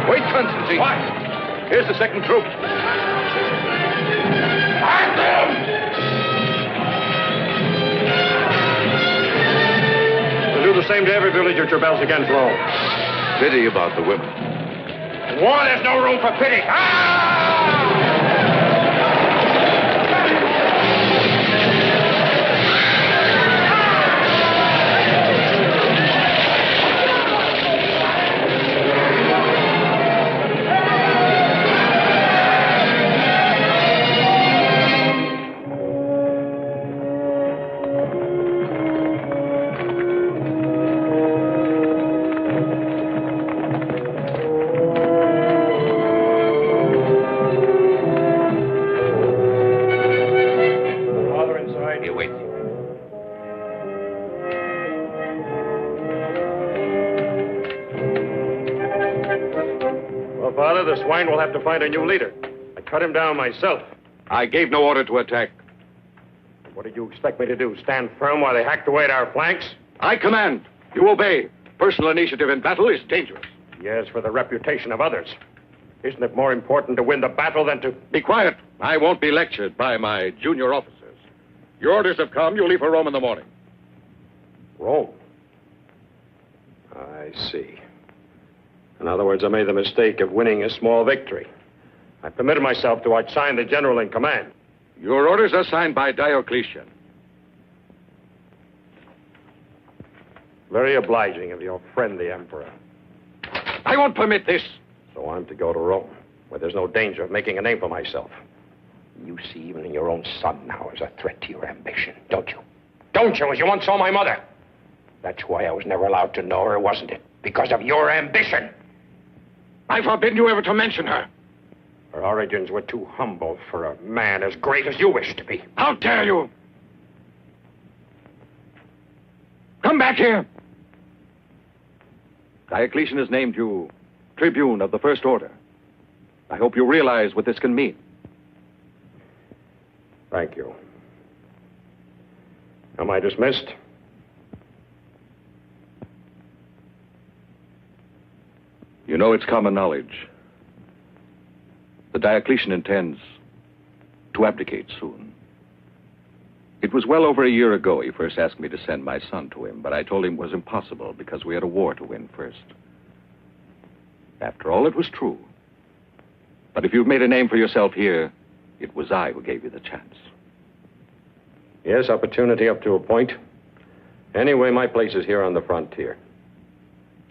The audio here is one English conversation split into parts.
Wait, Constantine. What? Here's the second troop. Find them! We'll do the same to every village which rebels against Rome. Pity about the women. In war, there's no room for pity. The swine will have to find a new leader. I cut him down myself. I gave no order to attack. What did you expect me to do? Stand firm while they hacked away at our flanks? I command. You obey. Personal initiative in battle is dangerous. Yes, for the reputation of others. Isn't it more important to win the battle than to... Be quiet. I won't be lectured by my junior officers. Your orders have come. You leave for Rome in the morning. Rome? I see. In other words, I made the mistake of winning a small victory. I permitted myself to outshine the general in command. Your orders are signed by Diocletian. Very obliging of your friend, the Emperor. I won't permit this. So I'm to go to Rome, where there's no danger of making a name for myself. You see even in your own son now as a threat to your ambition, don't you? Don't you, as you once saw my mother? That's why I was never allowed to know her, wasn't it? Because of your ambition. I forbid you ever to mention her. Her origins were too humble for a man as great as you wish to be. How dare you? Come back here. Diocletian has named you Tribune of the First Order. I hope you realize what this can mean. Thank you. Am I dismissed? You know, it's common knowledge. The Diocletian intends to abdicate soon. It was well over a year ago he first asked me to send my son to him, but I told him it was impossible because we had a war to win first. After all, it was true. But if you've made a name for yourself here, it was I who gave you the chance. Yes, opportunity up to a point. Anyway, my place is here on the frontier.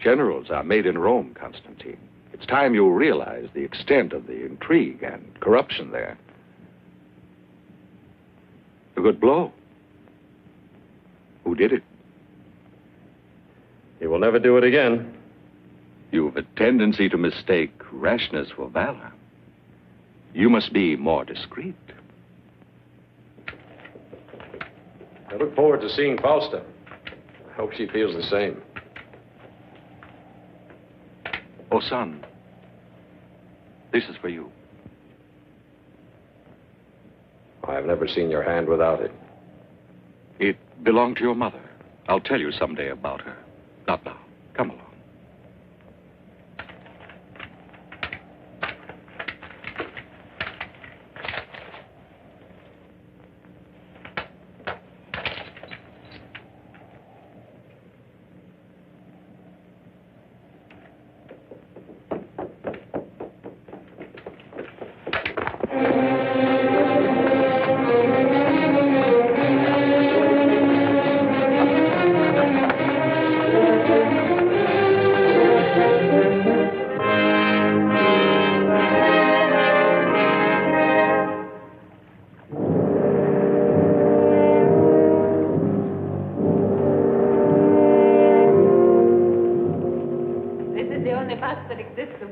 Generals are made in Rome, Constantine. It's time you realize the extent of the intrigue and corruption there. A good blow. Who did it? You will never do it again. You've a tendency to mistake rashness for valor. You must be more discreet. I look forward to seeing Fausta. I hope she feels the same. Oh, son, this is for you. I've never seen your hand without it. It belonged to your mother. I'll tell you someday about her. Not now. Come along.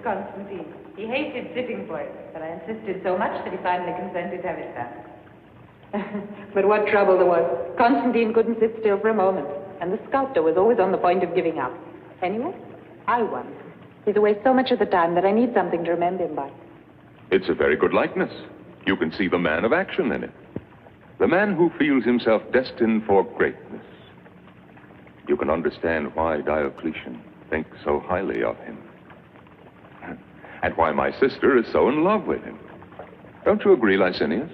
Constantine. He hated sitting for it, but I insisted so much that he finally consented to have it done. But what trouble there was. Constantine couldn't sit still for a moment, and the sculptor was always on the point of giving up. Anyway, I won. He's away so much of the time that I need something to remember him by. It's a very good likeness. You can see the man of action in it. The man who feels himself destined for greatness. You can understand why Diocletian thinks so highly of him. And why my sister is so in love with him. Don't you agree, Licinius?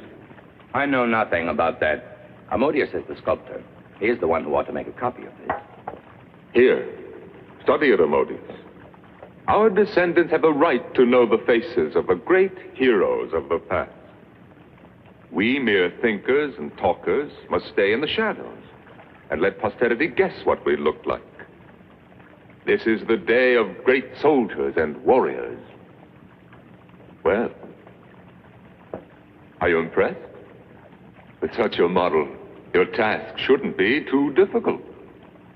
I know nothing about that. Harmodius is the sculptor. He is the one who ought to make a copy of this. Here, study it, Harmodius. Our descendants have a right to know the faces of the great heroes of the past. We mere thinkers and talkers must stay in the shadows and let posterity guess what we looked like. This is the day of great soldiers and warriors. Well, are you impressed? With such a model, your task shouldn't be too difficult.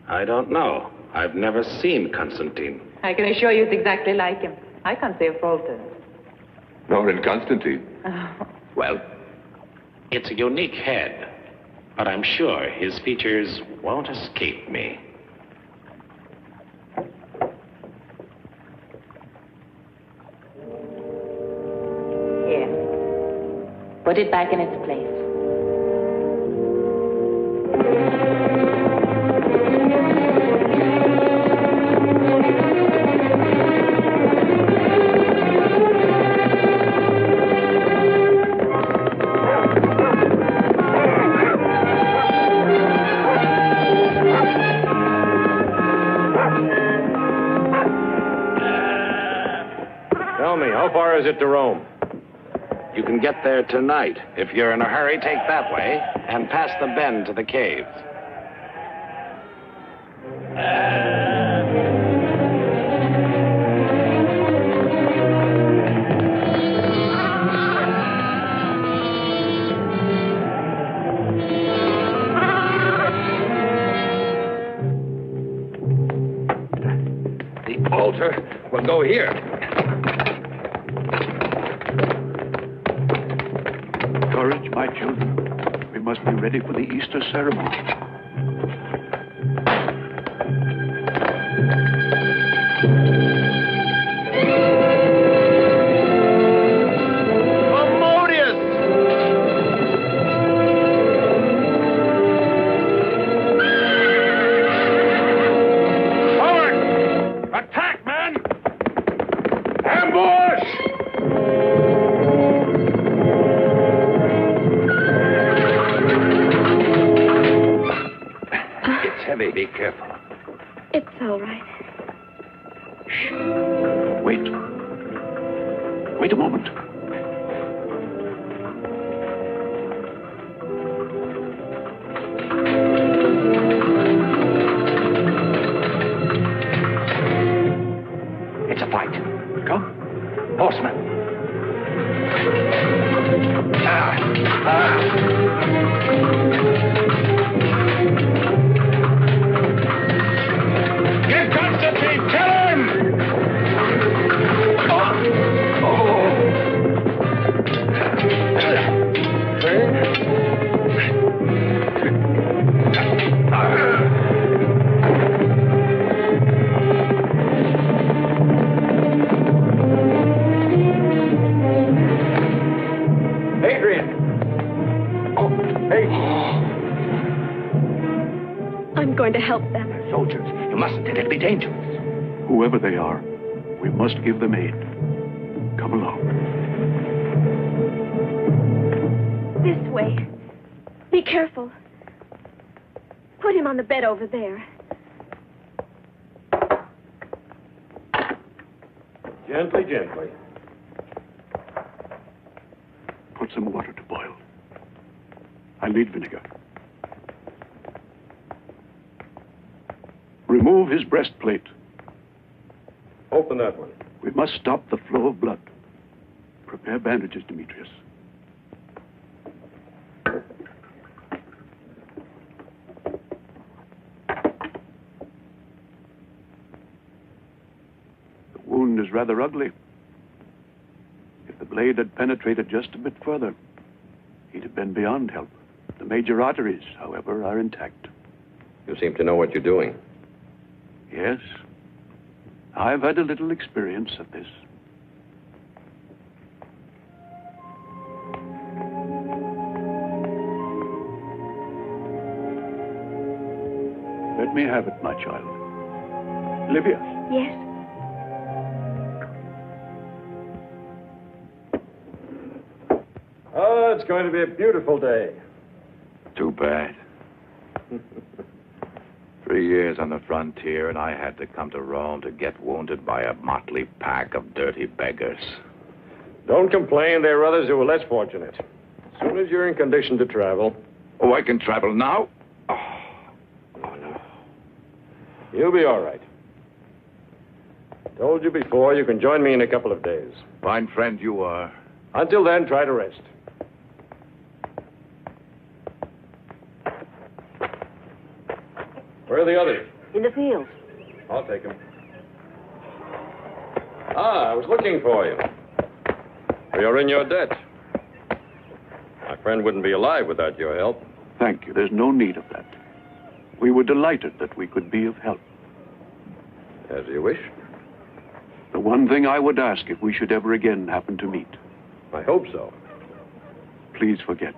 I don't know. I've never seen Constantine. I can assure you it's exactly like him. I can't say a fault in it. Nor in Constantine. Well, it's a unique head, but I'm sure his features won't escape me. Put it back in its place. Tell me, how far is it to Rome? You can get there tonight. If you're in a hurry, take that way and pass the bend to the caves. The altar will go here. Courage, my children. We must be ready for the Easter ceremony. Be careful. It's all right. Shh. Wait. Wait a moment. It's a fight. Come. Horsemen. Get Constantine! Kill him! I'm going to help them. Soldiers, you mustn't. It'll be dangerous. Whoever they are, we must give them aid. Come along. This way. Be careful. Put him on the bed over there. Gently, gently. Put some water to boil. I need vinegar. Remove his breastplate. Open that one. We must stop the flow of blood. Prepare bandages, Demetrius. The wound is rather ugly. If the blade had penetrated just a bit further, he'd have been beyond help. The major arteries, however, are intact. You seem to know what you're doing. Yes. I've had a little experience of this. Let me have it, my child. Livia. Yes. Oh, it's going to be a beautiful day. Too bad. 3 years on the frontier, and I had to come to Rome to get wounded by a motley pack of dirty beggars. Don't complain. There are others who are less fortunate. As soon as you're in condition to travel. Oh, I can travel now? Oh, no. You'll be all right. Told you before, you can join me in a couple of days. Fine friend you are. Until then, try to rest. Where are the others? In the field. I'll take them. I was looking for you. You're in your debt. My friend wouldn't be alive without your help. Thank you. There's no need of that. We were delighted that we could be of help. As you wish. The one thing I would ask if we should ever again happen to meet, I hope so. please forget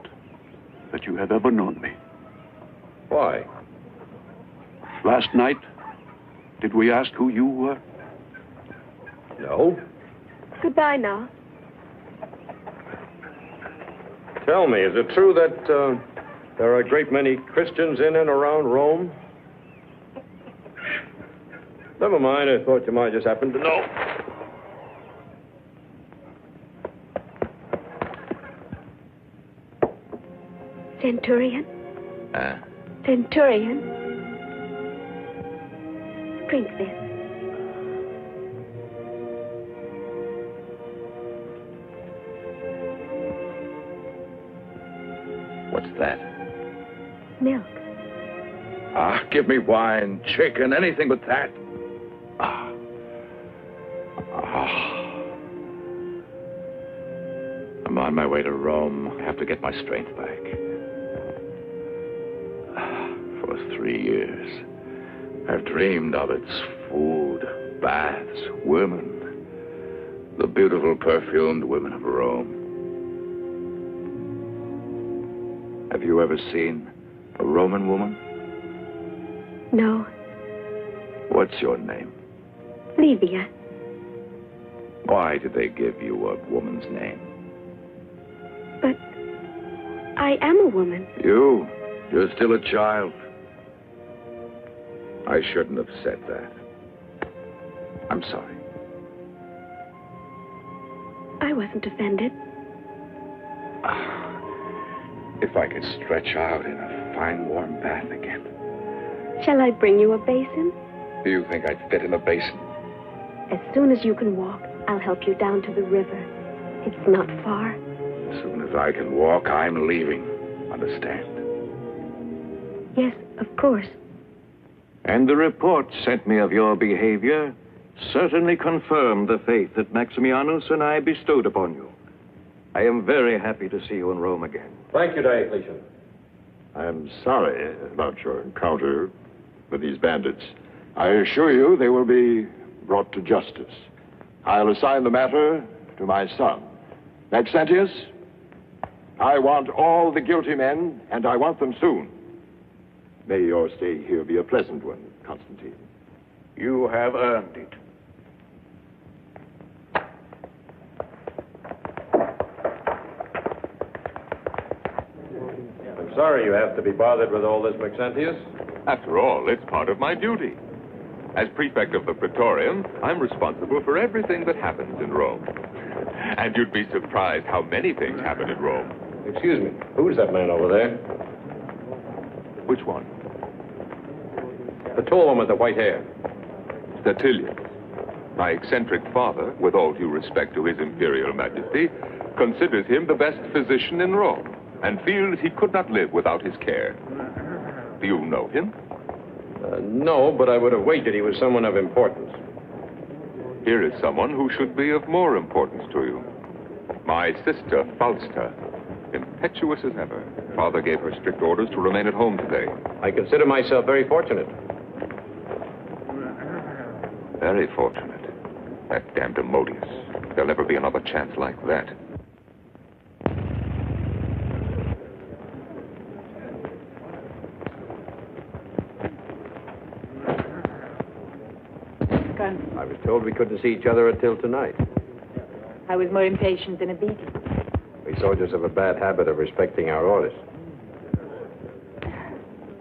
that you have ever known me. Why? Last night, did we ask who you were? No. Goodbye now. Tell me, is it true that there are a great many Christians in and around Rome? Never mind, I thought you might just happen to know. Centurion? Centurion? Drink this. What's that? Milk. Give me wine, chicken, anything but that. I'm on my way to Rome. I have to get my strength back. For 3 years, I've dreamed of its food, baths, women, the beautiful perfumed women of Rome. Have you ever seen a Roman woman? No. What's your name? Livia. Why did they give you a woman's name? But I am a woman. You're still a child. I shouldn't have said that. I'm sorry. I wasn't offended. If I could stretch out in a fine warm bath again. Shall I bring you a basin? Do you think I'd fit in a basin? As soon as you can walk, I'll help you down to the river. It's not far. As soon as I can walk, I'm leaving. Understand? Yes, of course. And the report sent me of your behavior certainly confirmed the faith that Maximianus and I bestowed upon you. I am very happy to see you in Rome again. Thank you, Diocletian. I'm sorry about your encounter with these bandits. I assure you they will be brought to justice. I'll assign the matter to my son. Maxentius, I want all the guilty men, and I want them soon. May your stay here be a pleasant one, Constantine. You have earned it. I'm sorry you have to be bothered with all this, Maxentius. After all, it's part of my duty. As prefect of the Praetorium, I'm responsible for everything that happens in Rome. And you'd be surprised how many things happen in Rome. Excuse me. Who's that man over there? Which one? The tall one with the white hair. Statilius. My eccentric father, with all due respect to his imperial majesty, considers him the best physician in Rome and feels he could not live without his care. Do you know him? No, but I would have wagered he was someone of importance. Here is someone who should be of more importance to you. My sister, Fausta. Impetuous as ever. Father gave her strict orders to remain at home today. I consider myself very fortunate. Very fortunate. That damned Demodius. There'll never be another chance like that. I was told we couldn't see each other until tonight. I was more impatient than obedient. We soldiers have a bad habit of respecting our orders.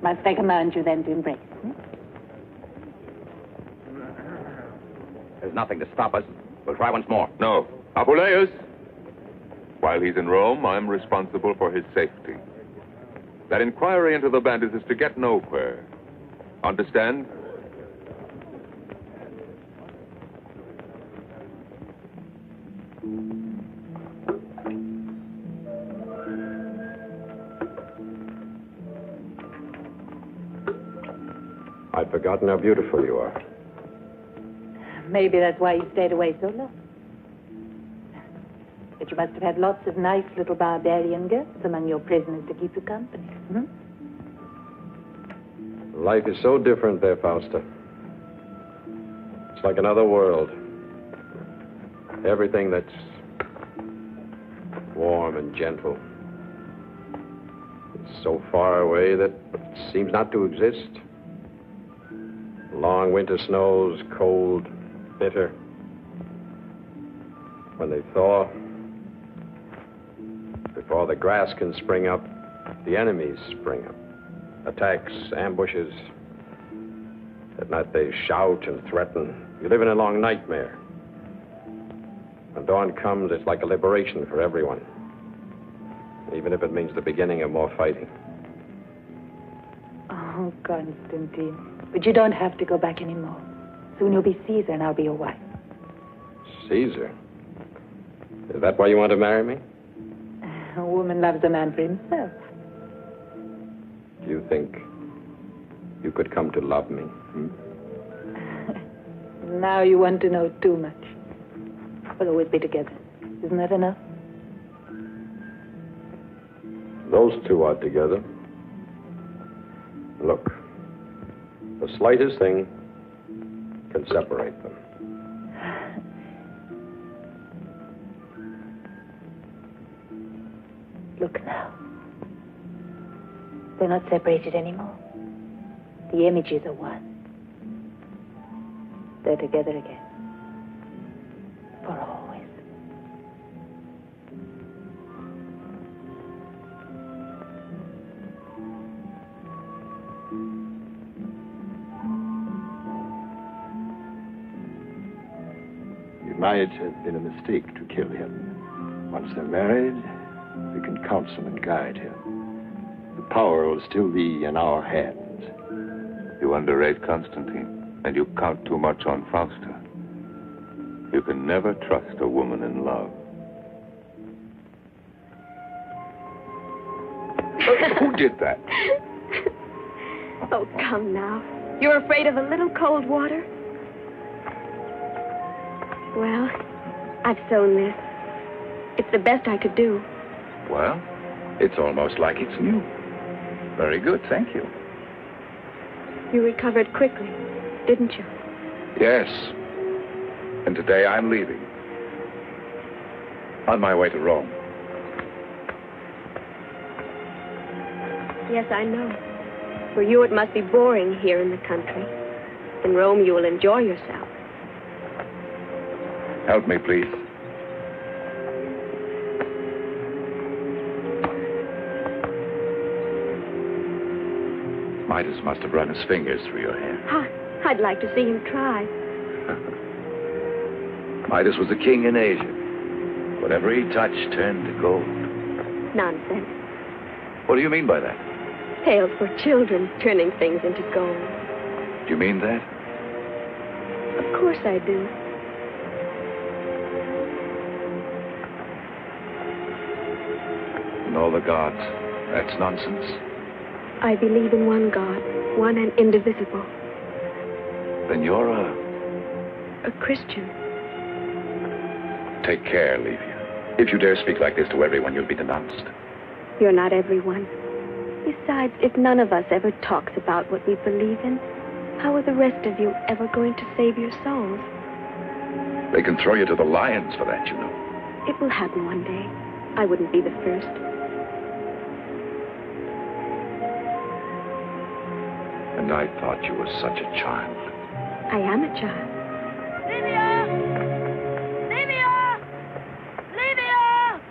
Must I command you then to embrace? There's nothing to stop us. We'll try once more. No. Apuleius! While he's in Rome, I'm responsible for his safety. That inquiry into the bandits is to get nowhere. Understand? I'd forgotten how beautiful you are. Maybe that's why you stayed away so long. But you must have had lots of nice little barbarian girls among your prisoners to keep you company. Hmm? Life is so different there, Fausta. It's like another world. Everything that's warm and gentle is so far away that it seems not to exist. Long winter snows, cold, bitter. When they thaw, before the grass can spring up, the enemies spring up. Attacks, ambushes. At night they shout and threaten. You live in a long nightmare. When dawn comes, it's like a liberation for everyone. Even if it means the beginning of more fighting. Oh, Constantine. But you don't have to go back anymore. Soon you'll be Caesar and I'll be your wife. Caesar? Is that why you want to marry me? A woman loves a man for himself. Do you think you could come to love me? Now you want to know too much. We'll always be together. Isn't that enough? Those two are together. Look, the slightest thing can separate them. Look now. They're not separated anymore. The images are one. They're together again. For always. It might have been a mistake to kill him. Once they're married, we can counsel and guide him. The power will still be in our hands. You underrate Constantine, and you count too much on Fausta. You can never trust a woman in love. Who did that? Oh, come now. You're afraid of a little cold water? Well, I've sewn this. It's the best I could do. Well, it's almost like it's new. Very good, thank you. You recovered quickly, didn't you? Yes. And today I'm leaving. On my way to Rome. Yes, I know. For you, it must be boring here in the country. In Rome, you will enjoy yourself. Help me, please. Midas must have run his fingers through your hair. I'd like to see him try. Midas was a king in Asia. Whatever he touched turned to gold. Nonsense. What do you mean by that? Tales for children, turning things into gold. Do you mean that? Of course I do. And all the gods. That's nonsense. I believe in one God, one and indivisible. Then you're a Christian. Take care, Livia. If you dare speak like this to everyone, you'll be denounced. You're not everyone. Besides, if none of us ever talks about what we believe in, how are the rest of you ever going to save your souls? They can throw you to the lions for that, you know. It will happen one day. I wouldn't be the first. And I thought you were such a child. I am a child. Livia! Livia! Livia!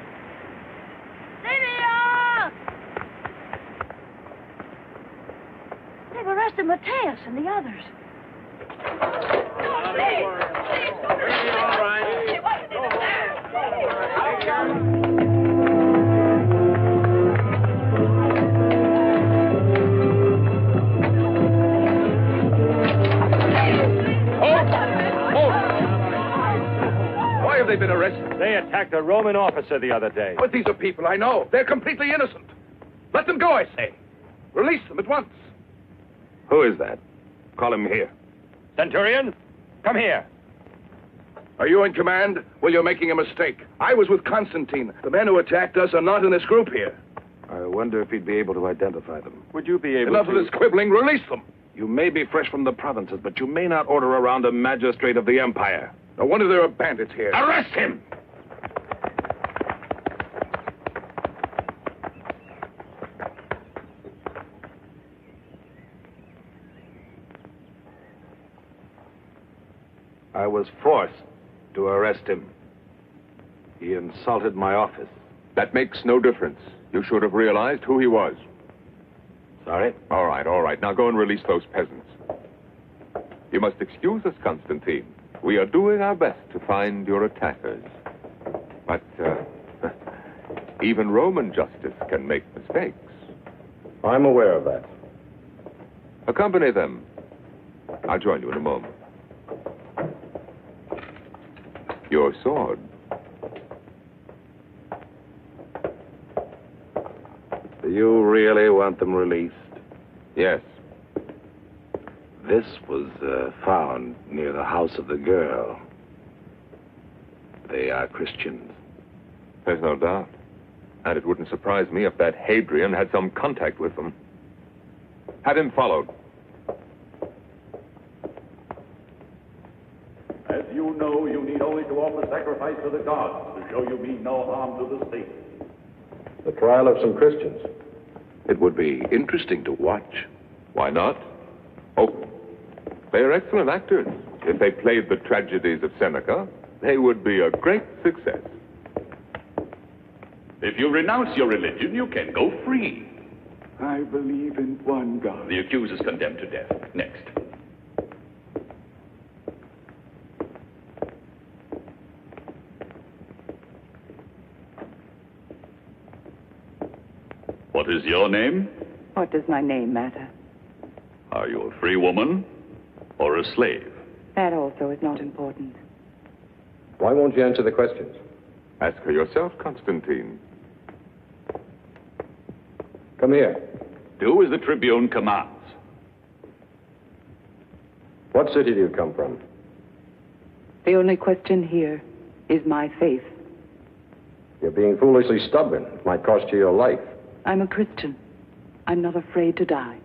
Livia! They've arrested Mateus and the others. Why have they been arrested? They attacked a Roman officer the other day. But these are people I know. They're completely innocent. Let them go, I say. Release them at once. Who is that? Call him here. Centurion, come here. Are you in command? Well, you're making a mistake. I was with Constantine. The men who attacked us are not in this group here. I wonder if he'd be able to identify them. Would you be able Enough to... of this quibbling. Release them. You may be fresh from the provinces, but you may not order around a magistrate of the empire. No wonder there are bandits here. Arrest him! I was forced to arrest him. He insulted my office. That makes no difference. You should have realized who he was. Sorry? All right. Now go and release those peasants. You must excuse us, Constantine. We are doing our best to find your attackers. But, even Roman justice can make mistakes. I'm aware of that. Accompany them. I'll join you in a moment. Your sword. Do you really want them released? Yes. This was found near the house of the girl. They are Christians. There's no doubt. And it wouldn't surprise me if that Hadrian had some contact with them. Have him followed. As you know, you need only to offer sacrifice to the gods to show you mean no harm to the state. The trial of some Christians. It would be interesting to watch. Why not? Oh, they're excellent actors. If they played the tragedies of Seneca, they would be a great success. If you renounce your religion, you can go free. I believe in one God. The accused is condemned to death. Next. What is your name? What does my name matter? Are you a free woman or a slave? That also is not important. Why won't you answer the questions? Ask her yourself, Constantine. Come here. Do as the Tribune commands. What city do you come from? The only question here is my faith. You're being foolishly stubborn. It might cost you your life. I'm a Christian. I'm not afraid to die.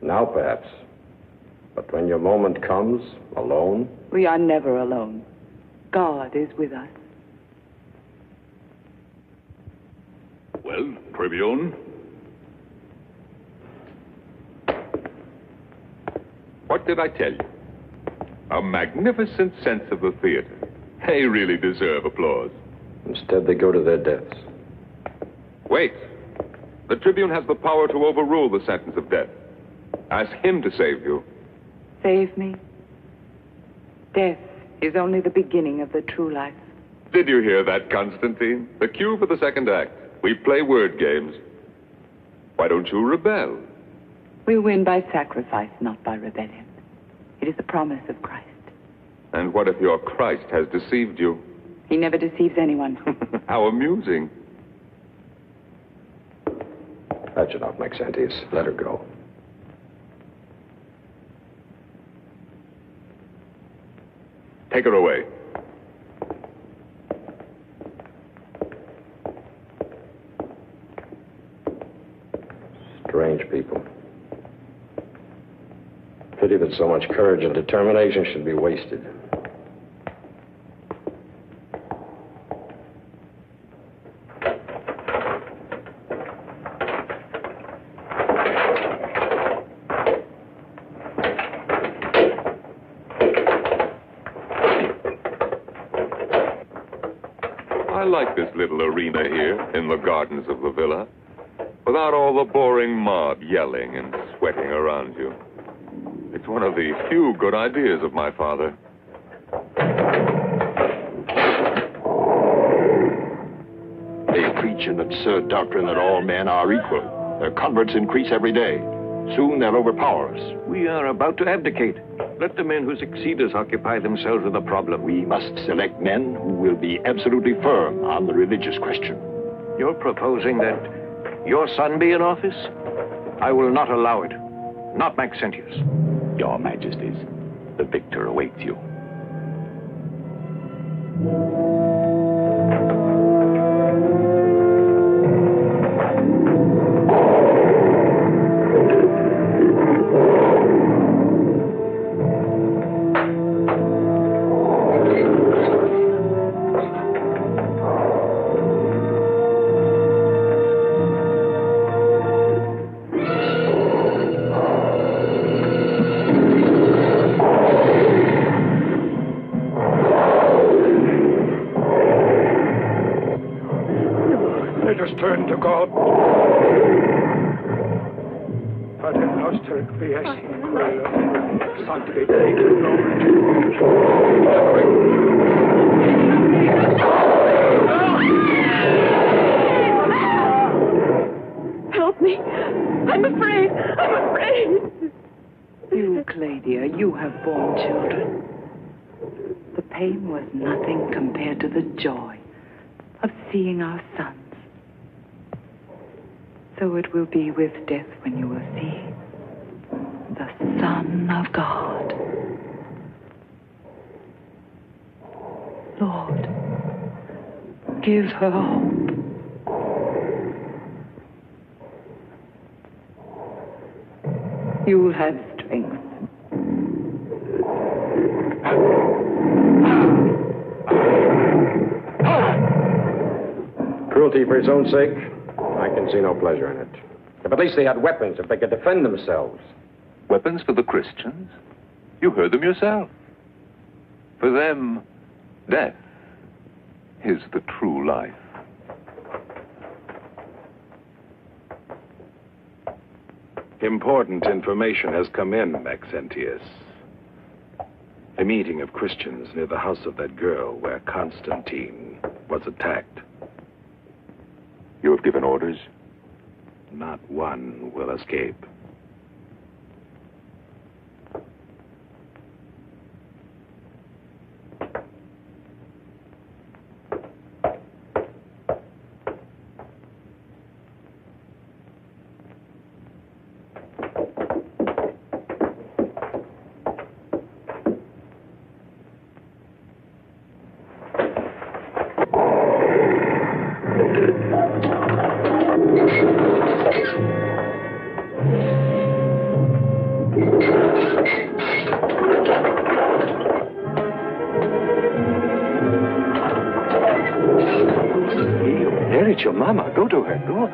Now, perhaps. But when your moment comes, alone... We are never alone. God is with us. Well, Tribune? What did I tell you? A magnificent sense of the theater. They really deserve applause. Instead, they go to their deaths. Wait. The Tribune has the power to overrule the sentence of death. Ask him to save you. Save me? Death is only the beginning of the true life. Did you hear that, Constantine? The cue for the second act. We play word games. Why don't you rebel? We win by sacrifice, not by rebellion. It is the promise of Christ. And what if your Christ has deceived you? He never deceives anyone. How amusing. That's enough, Maxentius. Let her go. Take her away. Strange people. Pity that so much courage and determination should be wasted. I like this little arena here in the gardens of the villa, without all the boring mob yelling and sweating around you. It's one of the few good ideas of my father. They preach an absurd doctrine that all men are equal. Their converts increase every day. Soon they'll overpower us. We are about to abdicate. Let the men who succeed us occupy themselves with the problem. We must select men who will be absolutely firm on the religious question. You're proposing that your son be in office? I will not allow it. Not Maxentius. Your Majesties, the victor awaits you. Turn to God. Pater noster, qui es in cielo, sanctificated nomen tuum. Help me. I'm afraid. I'm afraid. You, Claudia, you have borne children. The pain was nothing compared to the joy of seeing our sons. So it will be with death when you will see the Son of God. Lord, give her hope. You'll have strength. Cruelty for its own sake? I can see no pleasure in it. If at least they had weapons, if they could defend themselves. Weapons for the Christians? You heard them yourself. For them, death is the true life. Important information has come in, Maxentius. A meeting of Christians near the house of that girl where Constantine was attacked. You have given orders? Not one will escape. It's your mama. Go to her. Go on.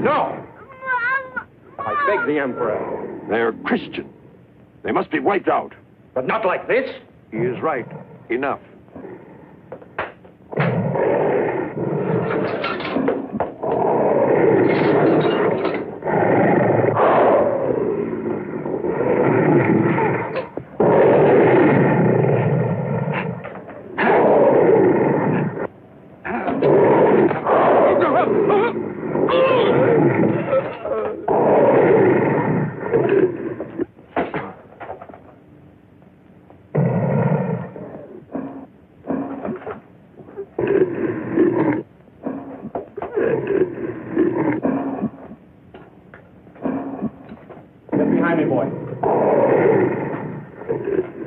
No! I beg the Emperor. They're Christian. They must be wiped out. But not like this. He is right. Enough.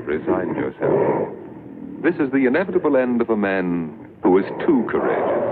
Resign yourself. This is the inevitable end of a man who is too courageous.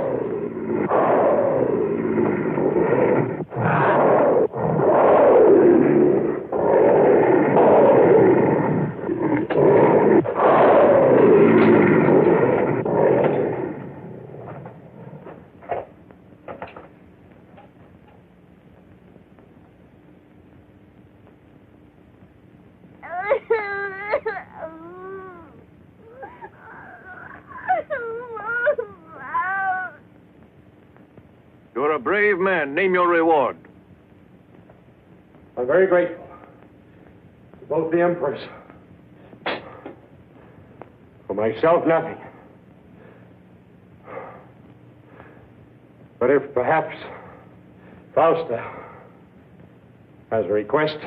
You're a brave man. Name your reward. I'm very grateful to both the emperors. For myself, nothing. But if perhaps Fausta has a request.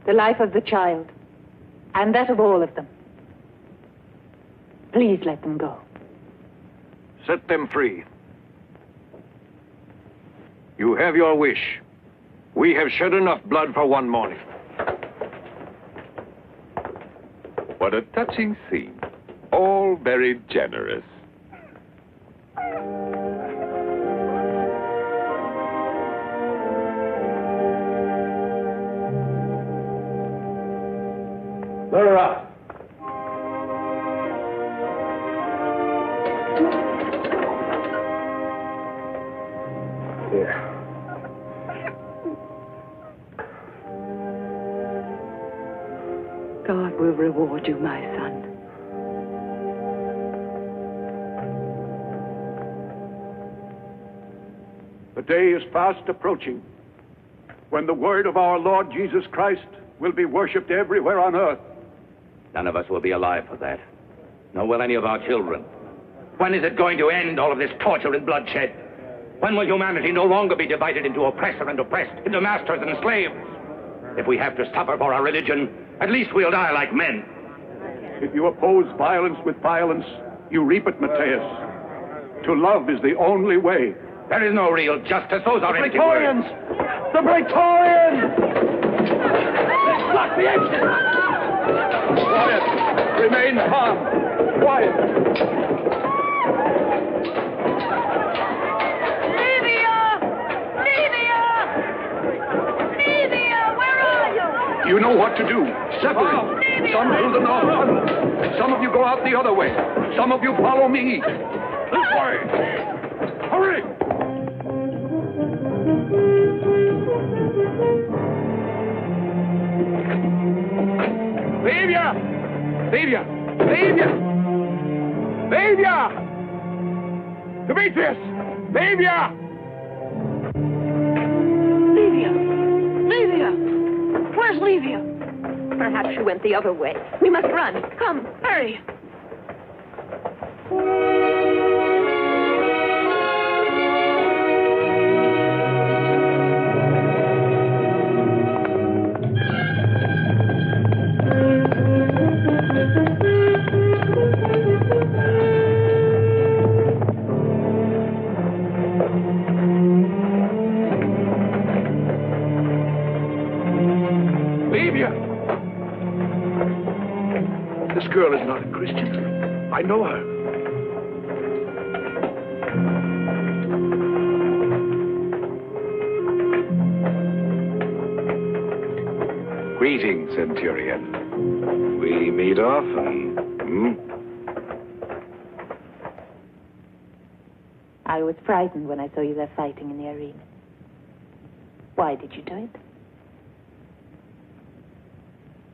The life of the child, and that of all of them. Please let them go. Set them free. You have your wish. We have shed enough blood for one morning. What a touching scene. All very generous. Let her out. Here. God will reward you, my son. The day is fast approaching when the word of our Lord Jesus Christ will be worshipped everywhere on earth. None of us will be alive for that. Nor will any of our children. When is it going to end, all of this torture and bloodshed? When will humanity no longer be divided into oppressor and oppressed, into masters and slaves? If we have to suffer for our religion, at least we'll die like men. If you oppose violence with violence, you reap it, Matthias. To love is the only way. There is no real justice. Those are empty Praetorians! words. The Praetorians! Block the exit! Quiet! Remain calm! Quiet! You know what to do. Separate. Some through the north tunnel. Some of you go out the other way. Some of you follow me. This way. Hurry! Livia! Livia! Livia! Livia! Demetrius! Livia! Livia! Livia! Where's Livia? Perhaps she went the other way. We must run. Come, hurry. This girl is not a Christian. I know her. Greetings, Centurion. We meet often. I was frightened when I saw you there fighting in the arena. Why did you do it?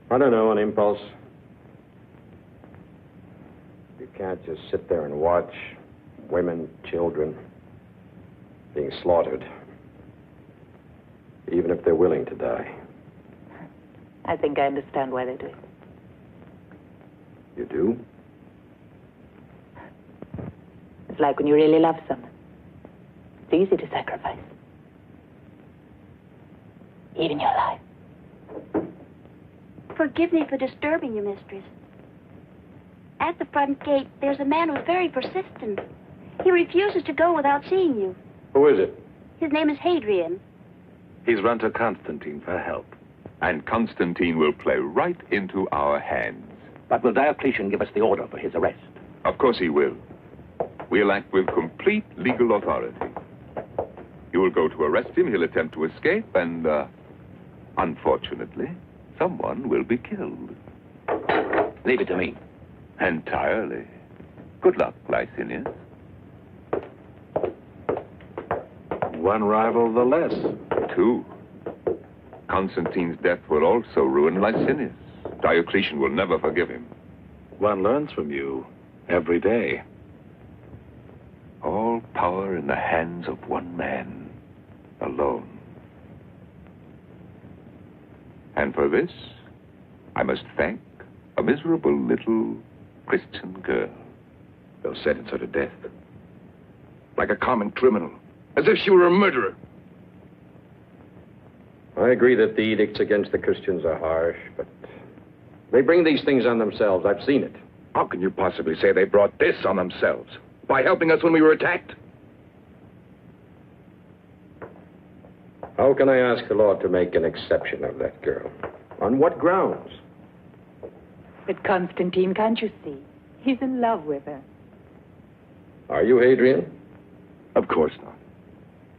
I don't know, an impulse. You can't just sit there and watch women, children being slaughtered, even if they're willing to die. I think I understand why they do it. You do? It's like when you really love someone. It's easy to sacrifice. Even your life. Forgive me for disturbing you, mistress. At the front gate, there's a man who's very persistent. He refuses to go without seeing you. Who is it? His name is Hadrian. He's run to Constantine for help. And Constantine will play right into our hands. But will Diocletian give us the order for his arrest? Of course he will. We'll act with complete legal authority. You will go to arrest him, he'll attempt to escape, and, unfortunately, someone will be killed. Leave it to me. Entirely. Good luck, Licinius. One rival the less. Two. Constantine's death will also ruin Licinius. Diocletian will never forgive him. One learns from you every day. All power in the hands of one man, alone. And for this, I must thank a miserable little Christian girl. They'll sentence her to death. Like a common criminal. As if she were a murderer. I agree that the edicts against the Christians are harsh, but they bring these things on themselves. I've seen it. How can you possibly say they brought this on themselves? By helping us when we were attacked? How can I ask the Lord to make an exception of that girl? On what grounds? But Constantine, can't you see? He's in love with her. Are you, Hadrian? Of course not.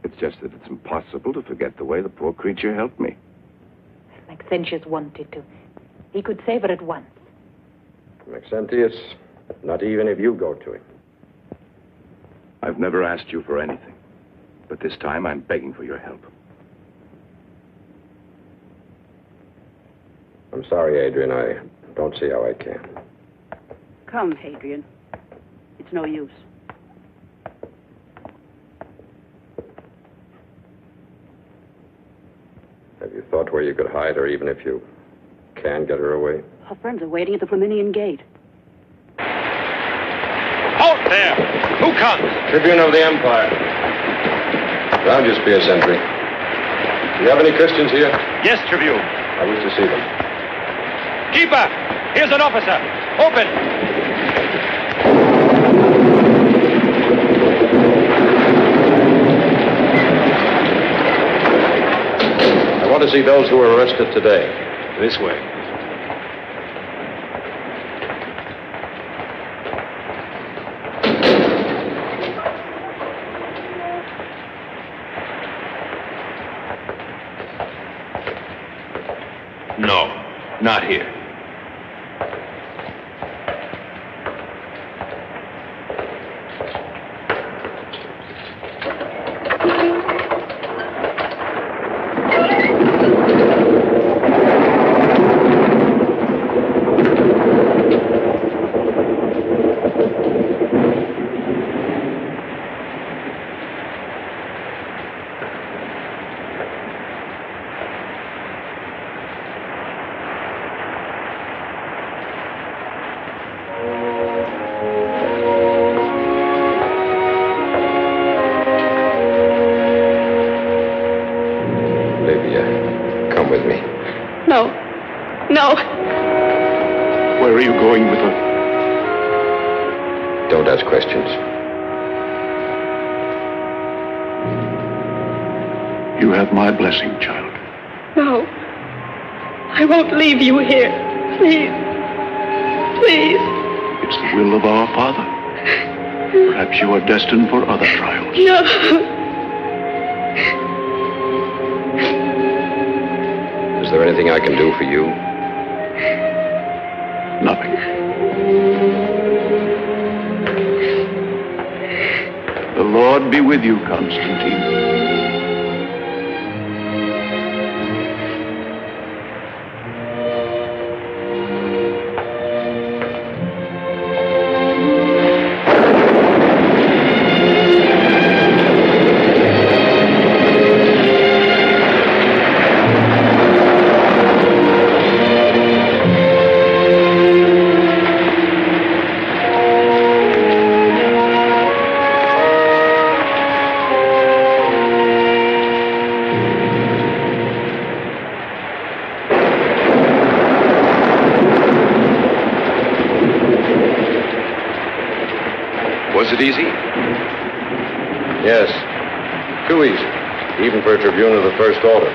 It's just that it's impossible to forget the way the poor creature helped me. Maxentius wanted to. He could save her at once. Maxentius, not even if you go to him. I've never asked you for anything. But this time I'm begging for your help. I'm sorry, Adrian. I don't see how I can. Come, Hadrian. It's no use. Have you thought where you could hide her, even if you can get her away? Our friends are waiting at the Flaminian Gate. Halt there! Who comes? Tribune of the Empire. I'll just be a sentry. Do you have any Christians here? Yes, Tribune. I wish to see them. Keeper! Here's an officer. Open! I want to see those who were arrested today. This way. No, not here. Where are you going with her? Don't ask questions. You have my blessing, child. No. I won't leave you here. Please. Please. It's the will of our Father. Perhaps you are destined for other trials. No. Is there anything I can do for you? Nothing. The Lord be with you, Constantine. Was it easy? Yes. Too easy. Even for a tribune of the first order.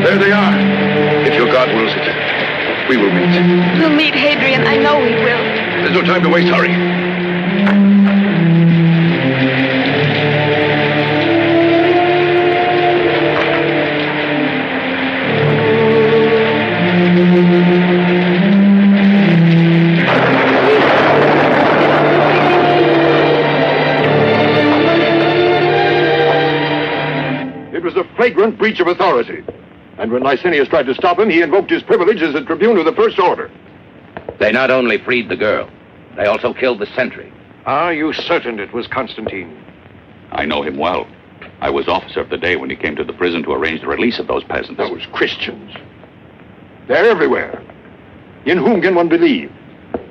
There they are. If your God wills it, we will meet. We'll meet, Hadrian. I know we will. There's no time to waste. Hurry. It was a flagrant breach of authority. And when Licinius tried to stop him, he invoked his privilege as a tribune of the first order. They not only freed the girl, they also killed the sentry. Are you certain it was Constantine? I know him well. I was officer of the day when he came to the prison to arrange the release of those peasants. Those Christians. They're everywhere. In whom can one believe?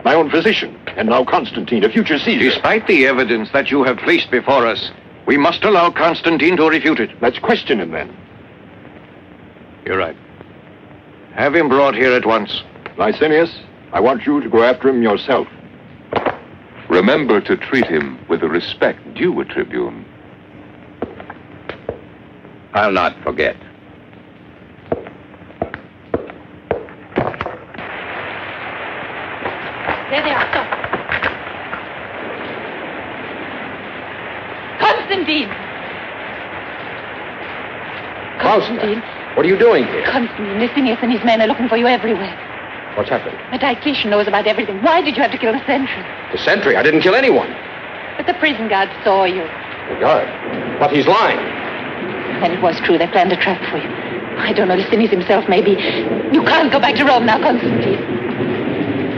My own physician, and now Constantine, a future Caesar. Despite the evidence that you have placed before us, we must allow Constantine to refute it. Let's question him then. You're right. Have him brought here at once. Licinius, I want you to go after him yourself. Remember to treat him with the respect due a tribune. I'll not forget. There they are. Stop. Constantine! Constantine. What are you doing here? Constantine, Licinius and his men are looking for you everywhere. What's happened? The Diocletian knows about everything. Why did you have to kill the sentry? The sentry. I didn't kill anyone. But the prison guard saw you. The guard. But he's lying. Then it was true. They planned a trap for you. I don't know. Licinius himself, maybe. You can't go back to Rome now, Constantine.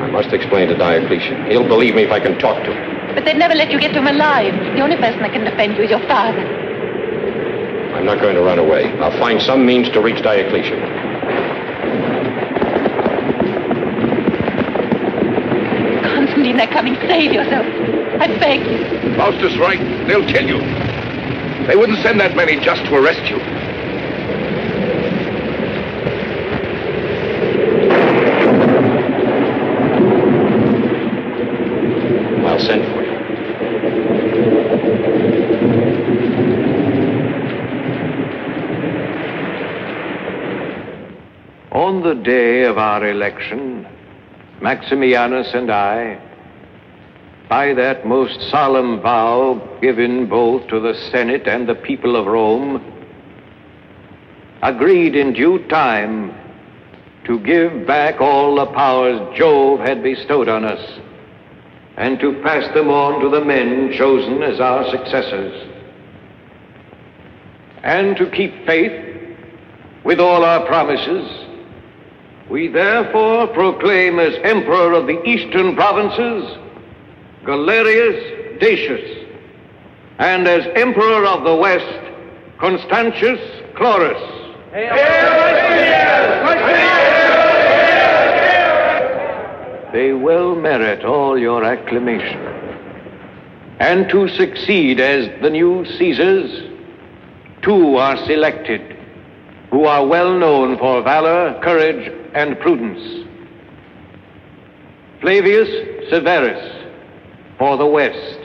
I must explain to Diocletian. He'll believe me if I can talk to him. But they'd never let you get to him alive. The only person that can defend you is your father. I'm not going to run away. I'll find some means to reach Diocletian. Constantine, they're coming. Save yourself. I beg you. Faustus right. They'll kill you. They wouldn't send that many just to arrest you. I'll send for you. On the day of our election, Maximianus and I, by that most solemn vow given both to the Senate and the people of Rome, agreed in due time to give back all the powers Jove had bestowed on us and to pass them on to the men chosen as our successors, and to keep faith with all our promises. We therefore proclaim as Emperor of the Eastern Provinces Galerius Decius, and as Emperor of the West, Constantius Chlorus. They well merit all your acclamation. And to succeed as the new Caesars, 2 are selected, who are well known for valor, courage, and prudence. Flavius Severus, for the West,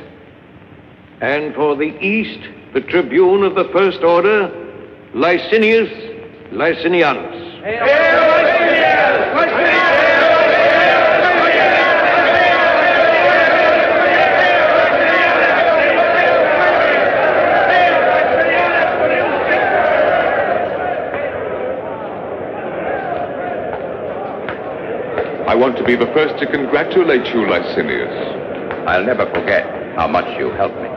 and for the East, the Tribune of the First Order, Licinius Licinianus. I want to be the first to congratulate you, Licinius. I'll never forget how much you helped me.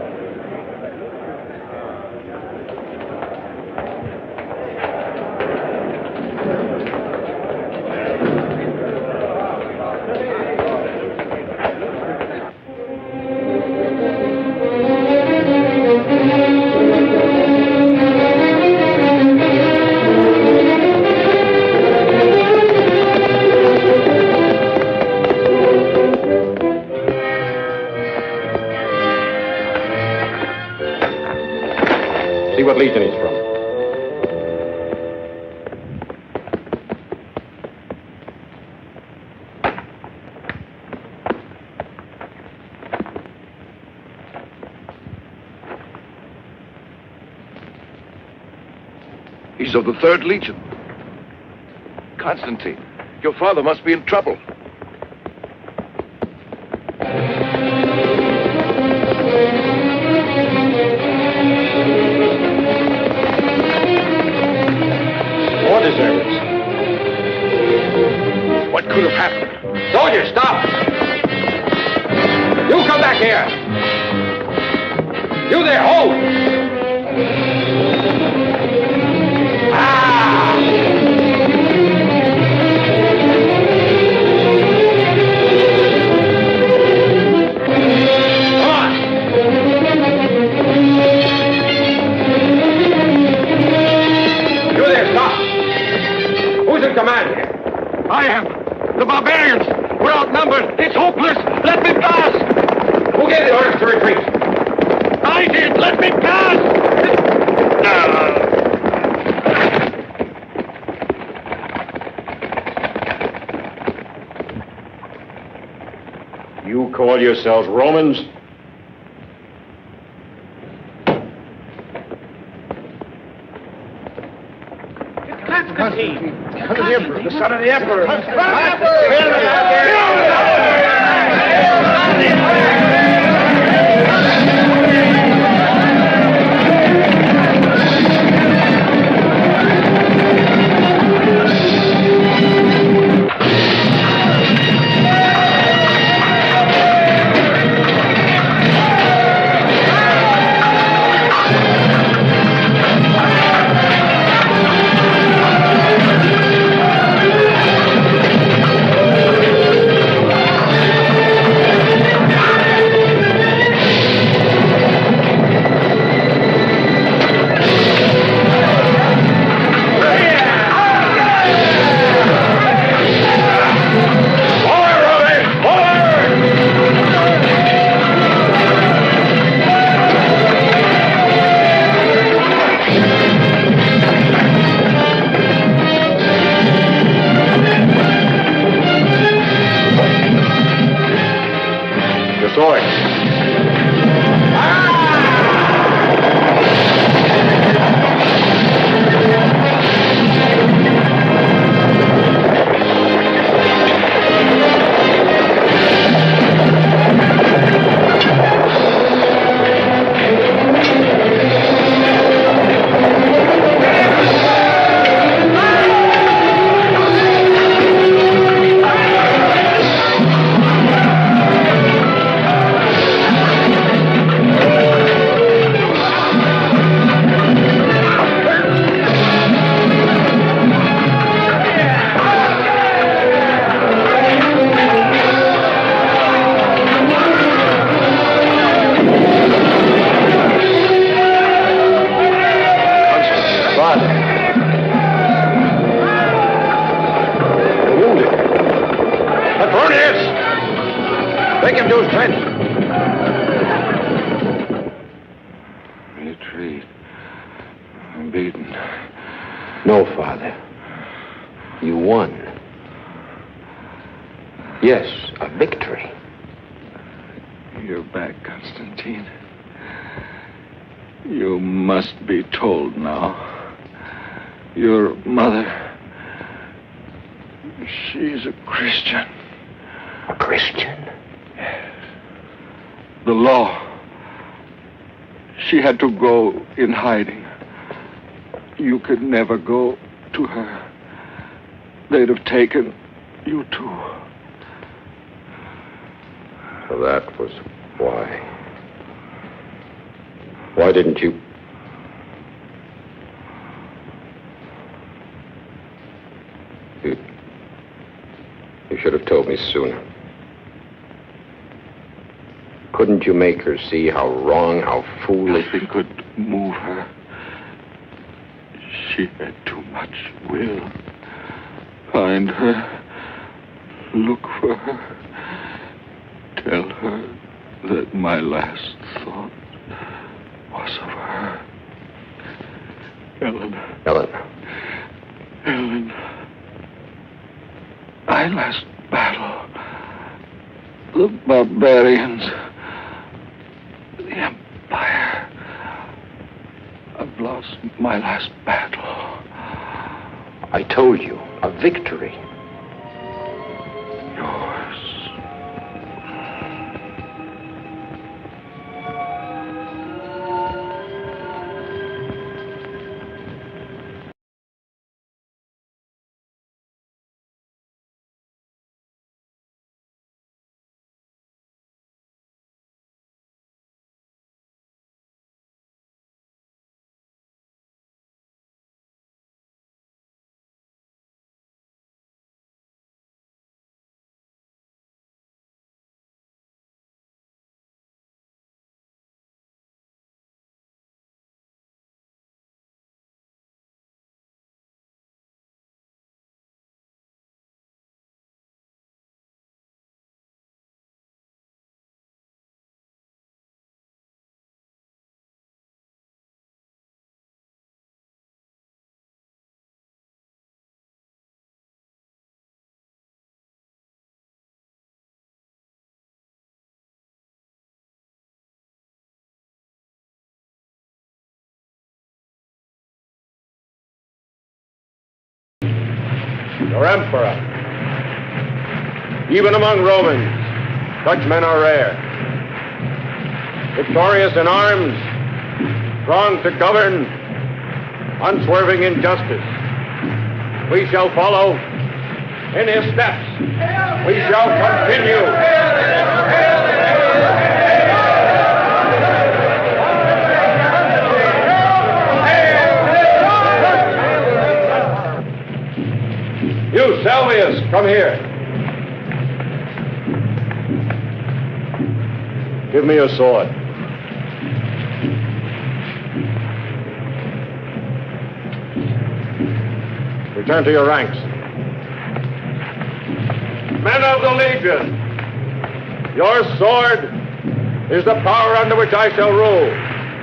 See what legion he's from. He's of the 3rd Legion. Constantine, your father must be in trouble. What could have happened? Soldiers, stop! You come back here! You there, hold! Command here. I am. The barbarians. We're outnumbered. It's hopeless. Let me pass. Who gave the orders to retreat? I did. Let me pass. You call yourselves Romans? Constantine, son of the Emperor, the son of the Emperor. No, Father. You won. Yes, a victory. You're back, Constantine. You must be told now. Your mother, she's a Christian. A Christian? Yes. The law. She had to go in hiding. You could never go to her. They'd have taken you too. So that was why. Why didn't you? You should have told me sooner. Couldn't you make her see how wrong, how foolish? Nothing could move her. She had too much will. Find her. Look for her. Tell her that my last thought was of her. Ellen. Ellen. Ellen. My last battle. The barbarians. The Empire. I've lost my last battle. I told you, a victory. Yours. Your emperor. Even among Romans, such men are rare. Victorious in arms, strong to govern, unswerving in justice. We shall follow in his steps. We shall continue. You, Salvius, come here. Give me your sword. Return to your ranks. Men of the Legion, your sword is the power under which I shall rule.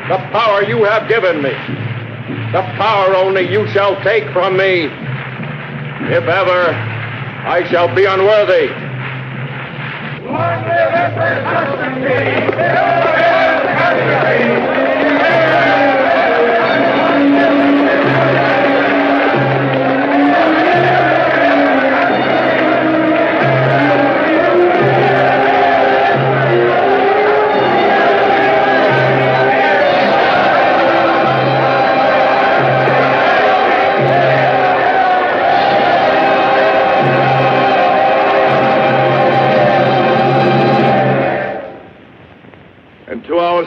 The power you have given me. The power only you shall take from me. If ever I shall be unworthy. Long live Emperor Constantine!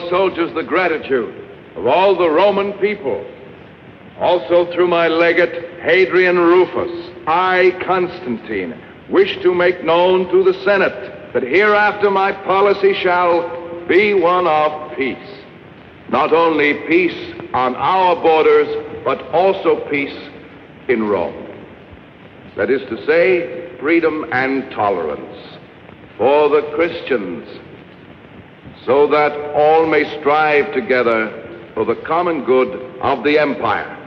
Soldiers, the gratitude of all the Roman people. Also through my legate, Hadrian Rufus, I, Constantine, wish to make known to the Senate that hereafter my policy shall be one of peace. Not only peace on our borders, but also peace in Rome. That is to say, freedom and tolerance for the Christians, so that all may strive together for the common good of the empire.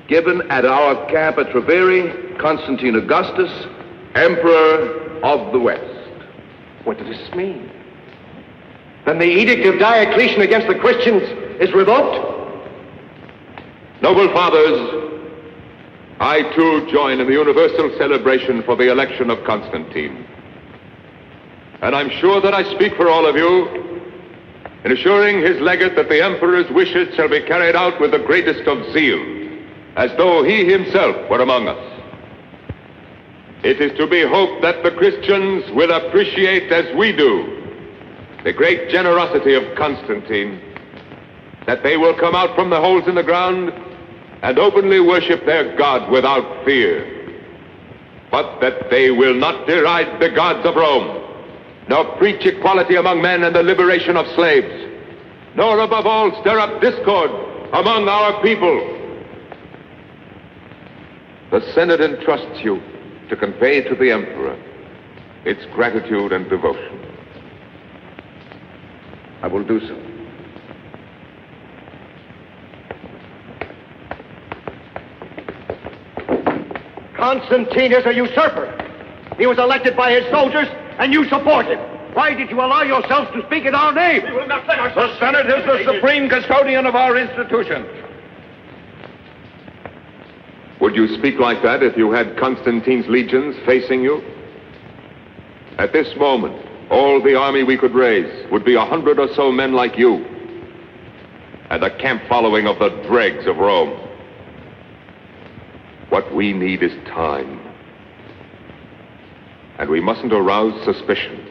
given at our camp at Tribune, Constantine Augustus, Emperor of the West. What does this mean? Then the edict of Diocletian against the Christians is revoked? Noble fathers, I too join in the universal celebration for the election of Constantine. And I'm sure that I speak for all of you in assuring his legate that the emperor's wishes shall be carried out with the greatest of zeal, as though he himself were among us. It is to be hoped that the Christians will appreciate as we do the great generosity of Constantine, that they will come out from the holes in the ground and openly worship their God without fear, but that they will not deride the gods of Rome, nor preach equality among men and the liberation of slaves, nor above all stir up discord among our people. The Senate entrusts you to convey to the emperor its gratitude and devotion. I will do so. Constantine is a usurper. He was elected by his soldiers, and you support him. Why did you allow yourselves to speak in our name? We will not let ourselves. The Senate is the supreme custodian of our institution. Would you speak like that if you had Constantine's legions facing you? At this moment, all the army we could raise would be 100 or so men like you, and a camp following of the dregs of Rome. What we need is time. And we mustn't arouse suspicion.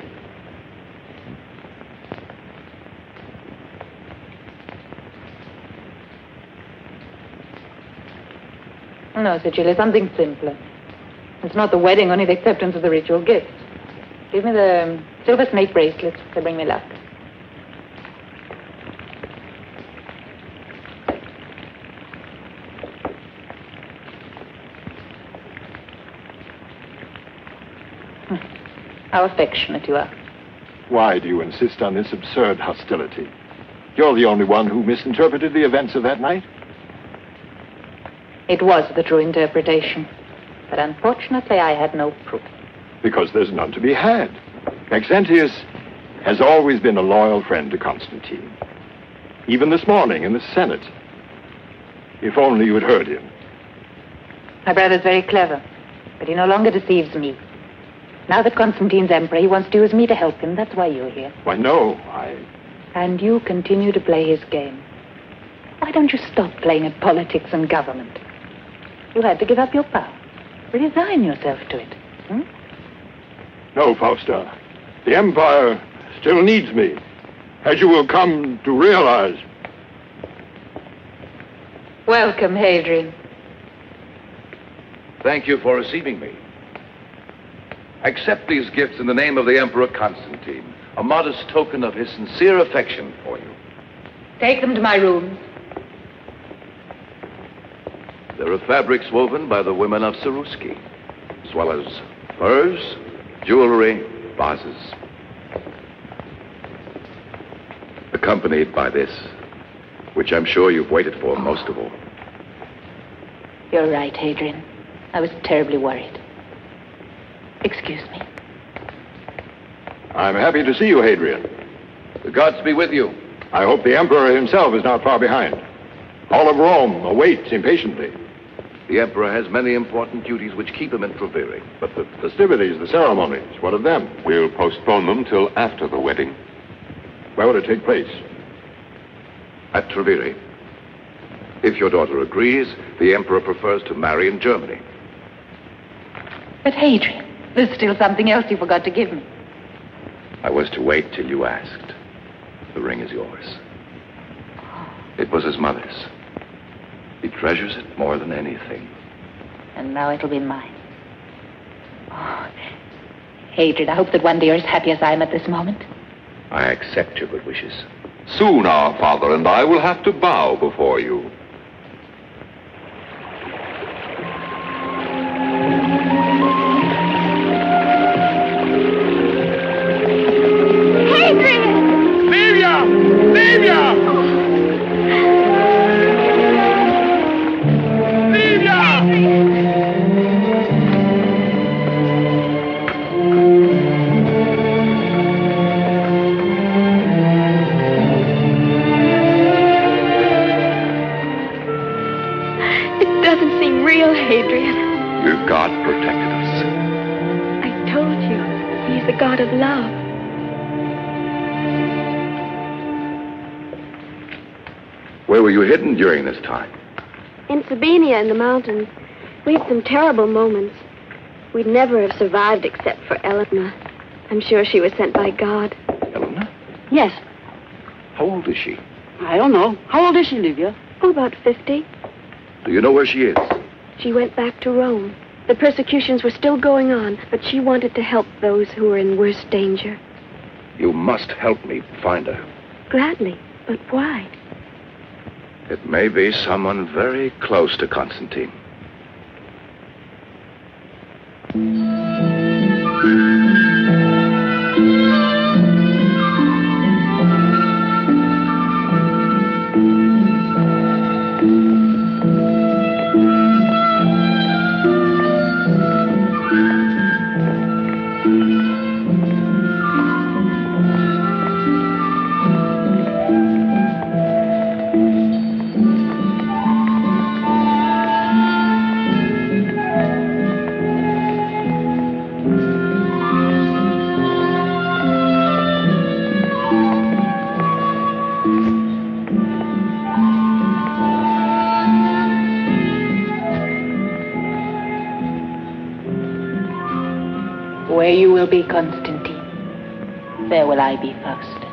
No, Sicily, something simpler. It's not the wedding, only the acceptance of the ritual gifts. Give me the silver snake bracelets. They bring me luck. How affectionate you are. Why do you insist on this absurd hostility? You're the only one who misinterpreted the events of that night. It was the true interpretation. But unfortunately, I had no proof. Because there's none to be had. Maxentius has always been a loyal friend to Constantine. Even this morning in the Senate. If only you had heard him. My brother's very clever, but he no longer deceives me. Now that Constantine's emperor, he wants to use me to help him. That's why you're here. Why, no, And you continue to play his game. Why don't you stop playing at politics and government? You had to give up your power. Resign yourself to it. No, Fausta. The Empire still needs me, as you will come to realize. Welcome, Hadrian. Thank you for receiving me. Accept these gifts in the name of the Emperor Constantine, a modest token of his sincere affection for you. Take them to my room. There are fabrics woven by the women of Saruski, as well as furs, jewelry, vases. Accompanied by this, which I'm sure you've waited for most of all. You're right, Hadrian. I was terribly worried. Excuse me. I'm happy to see you, Hadrian. The gods be with you. I hope the Emperor himself is not far behind. All of Rome awaits impatiently. The Emperor has many important duties which keep him in Tribune. But the festivities, the ceremonies, what of them? We'll postpone them till after the wedding. Where will it take place? At Tribune. If your daughter agrees, the Emperor prefers to marry in Germany. But Hadrian, there's still something else you forgot to give me. I was to wait till you asked. The ring is yours. It was his mother's. He treasures it more than anything. And now it'll be mine. Oh, Hadrian, I hope that one day you're as happy as I am at this moment. I accept your good wishes. Soon our father and I will have to bow before you. part of love. Where were you hidden during this time? In Sabina in the mountains, we had some terrible moments. We'd never have survived except for Eleanor. I'm sure she was sent by God. Eleanor? Yes. How old is she? I don't know. How old is she, Livia? Oh, about 50. Do you know where she is? She went back to Rome. The persecutions were still going on, but she wanted to help those who were in worse danger. You must help me find her. Gladly. But why? It may be someone very close to Constantine. Where you will be, Constantine, there will I be first.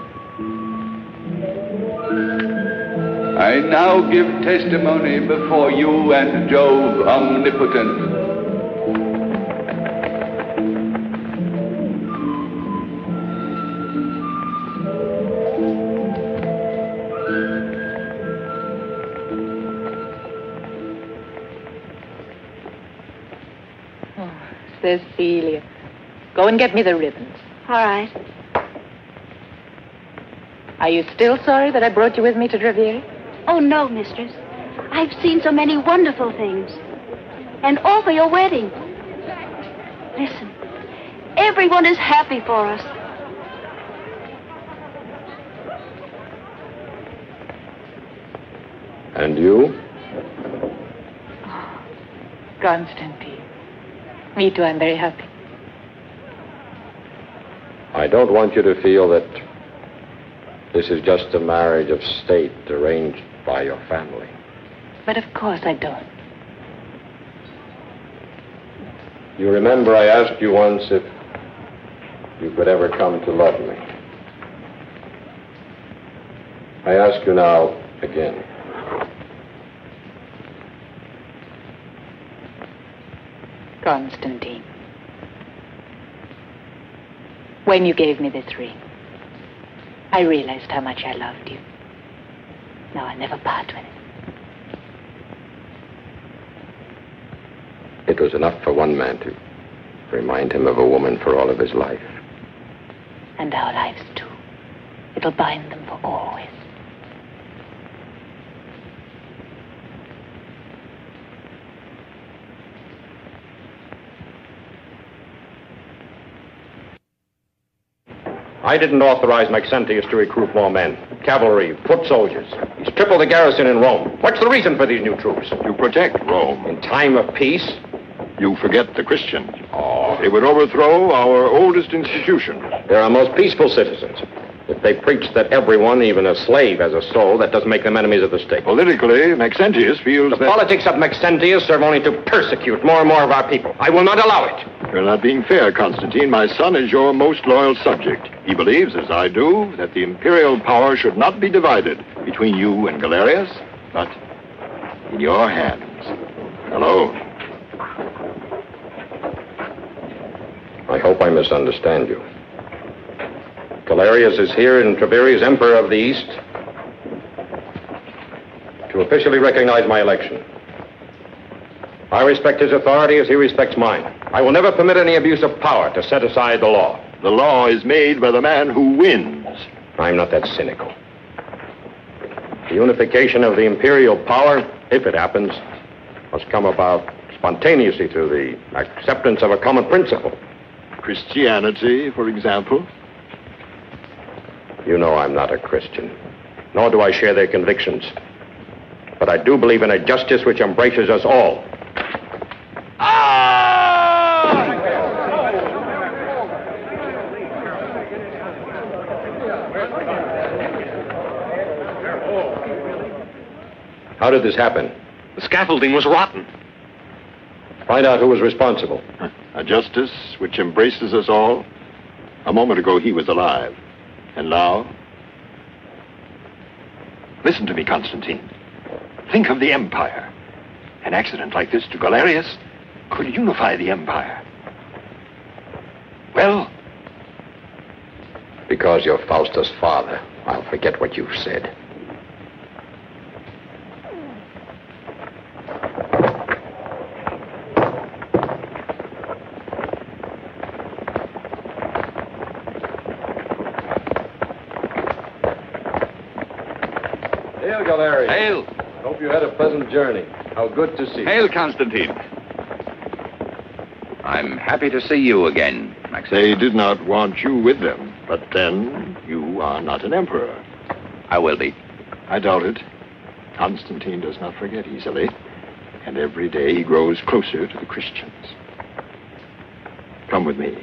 I now give testimony before you and Jove omnipotent. Cecilia, go and get me the ribbons. All right. Are you still sorry that I brought you with me to Tribune? Oh, no, mistress. I've seen so many wonderful things. And all for your wedding. Listen, everyone is happy for us. And you? Constantine. Me too, I'm very happy. I don't want you to feel that this is just a marriage of state arranged by your family. But of course I don't. You remember I asked you once if you could ever come to love me. I ask you now again. Constantine, when you gave me this ring, I realized how much I loved you. Now I'll never part with it. It was enough for one man to remind him of a woman for all of his life. And our lives too. It'll bind them for always. I didn't authorize Maxentius to recruit more men, cavalry, foot soldiers. He's tripled the garrison in Rome. What's the reason for these new troops? To protect Rome. In time of peace? You forget the Christians. Oh. They would overthrow our oldest institution. They're our most peaceful citizens. If they preach that everyone, even a slave, has a soul, that doesn't make them enemies of the state. Politically, Maxentius feels the politics of Maxentius serve only to persecute more and more of our people. I will not allow it. You're not being fair, Constantine. My son is your most loyal subject. He believes, as I do, that the imperial power should not be divided between you and Galerius, but in your hands. Hello. I hope I misunderstand you. Galerius is here in Tiberius, Emperor of the East, to officially recognize my election. I respect his authority as he respects mine. I will never permit any abuse of power to set aside the law. The law is made by the man who wins. I'm not that cynical. The unification of the imperial power, if it happens, must come about spontaneously through the acceptance of a common principle. Christianity, for example? You know I'm not a Christian, nor do I share their convictions. But I do believe in a justice which embraces us all. How did this happen? The scaffolding was rotten. Find out who was responsible. A justice which embraces us all. A moment ago, he was alive. And now? Listen to me, Constantine. Think of the Empire. An accident like this to Galerius could unify the Empire. Well? Because you're Faustus' father, I'll forget what you've said. Hail, Galerius. Hail. Hope you had a pleasant journey. How good to see you. Hail, Constantine. I'm happy to see you again, Maxentius. They did not want you with them, but then you are not an emperor. I will be. I doubt it. Constantine does not forget easily, and every day he grows closer to the Christians. Come with me.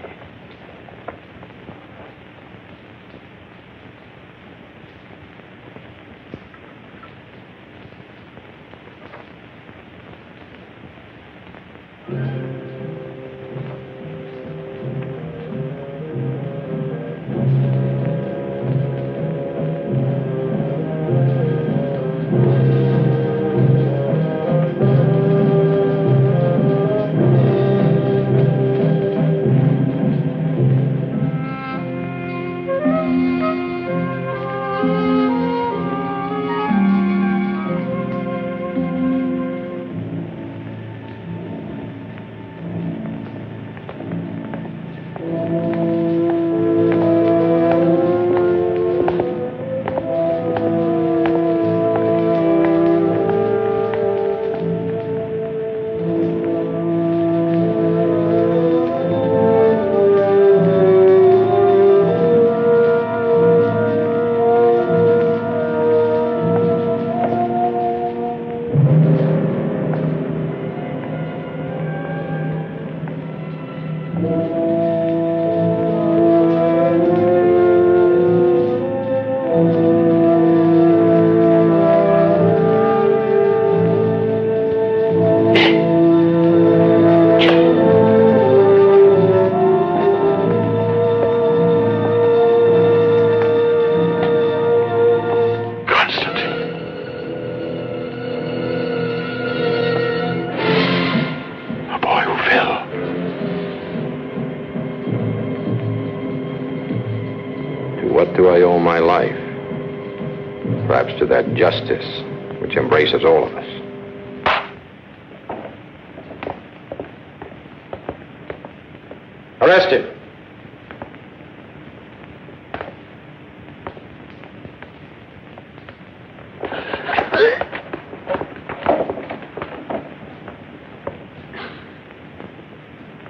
What do I owe my life? Perhaps to that justice which embraces all of us. Arrest him.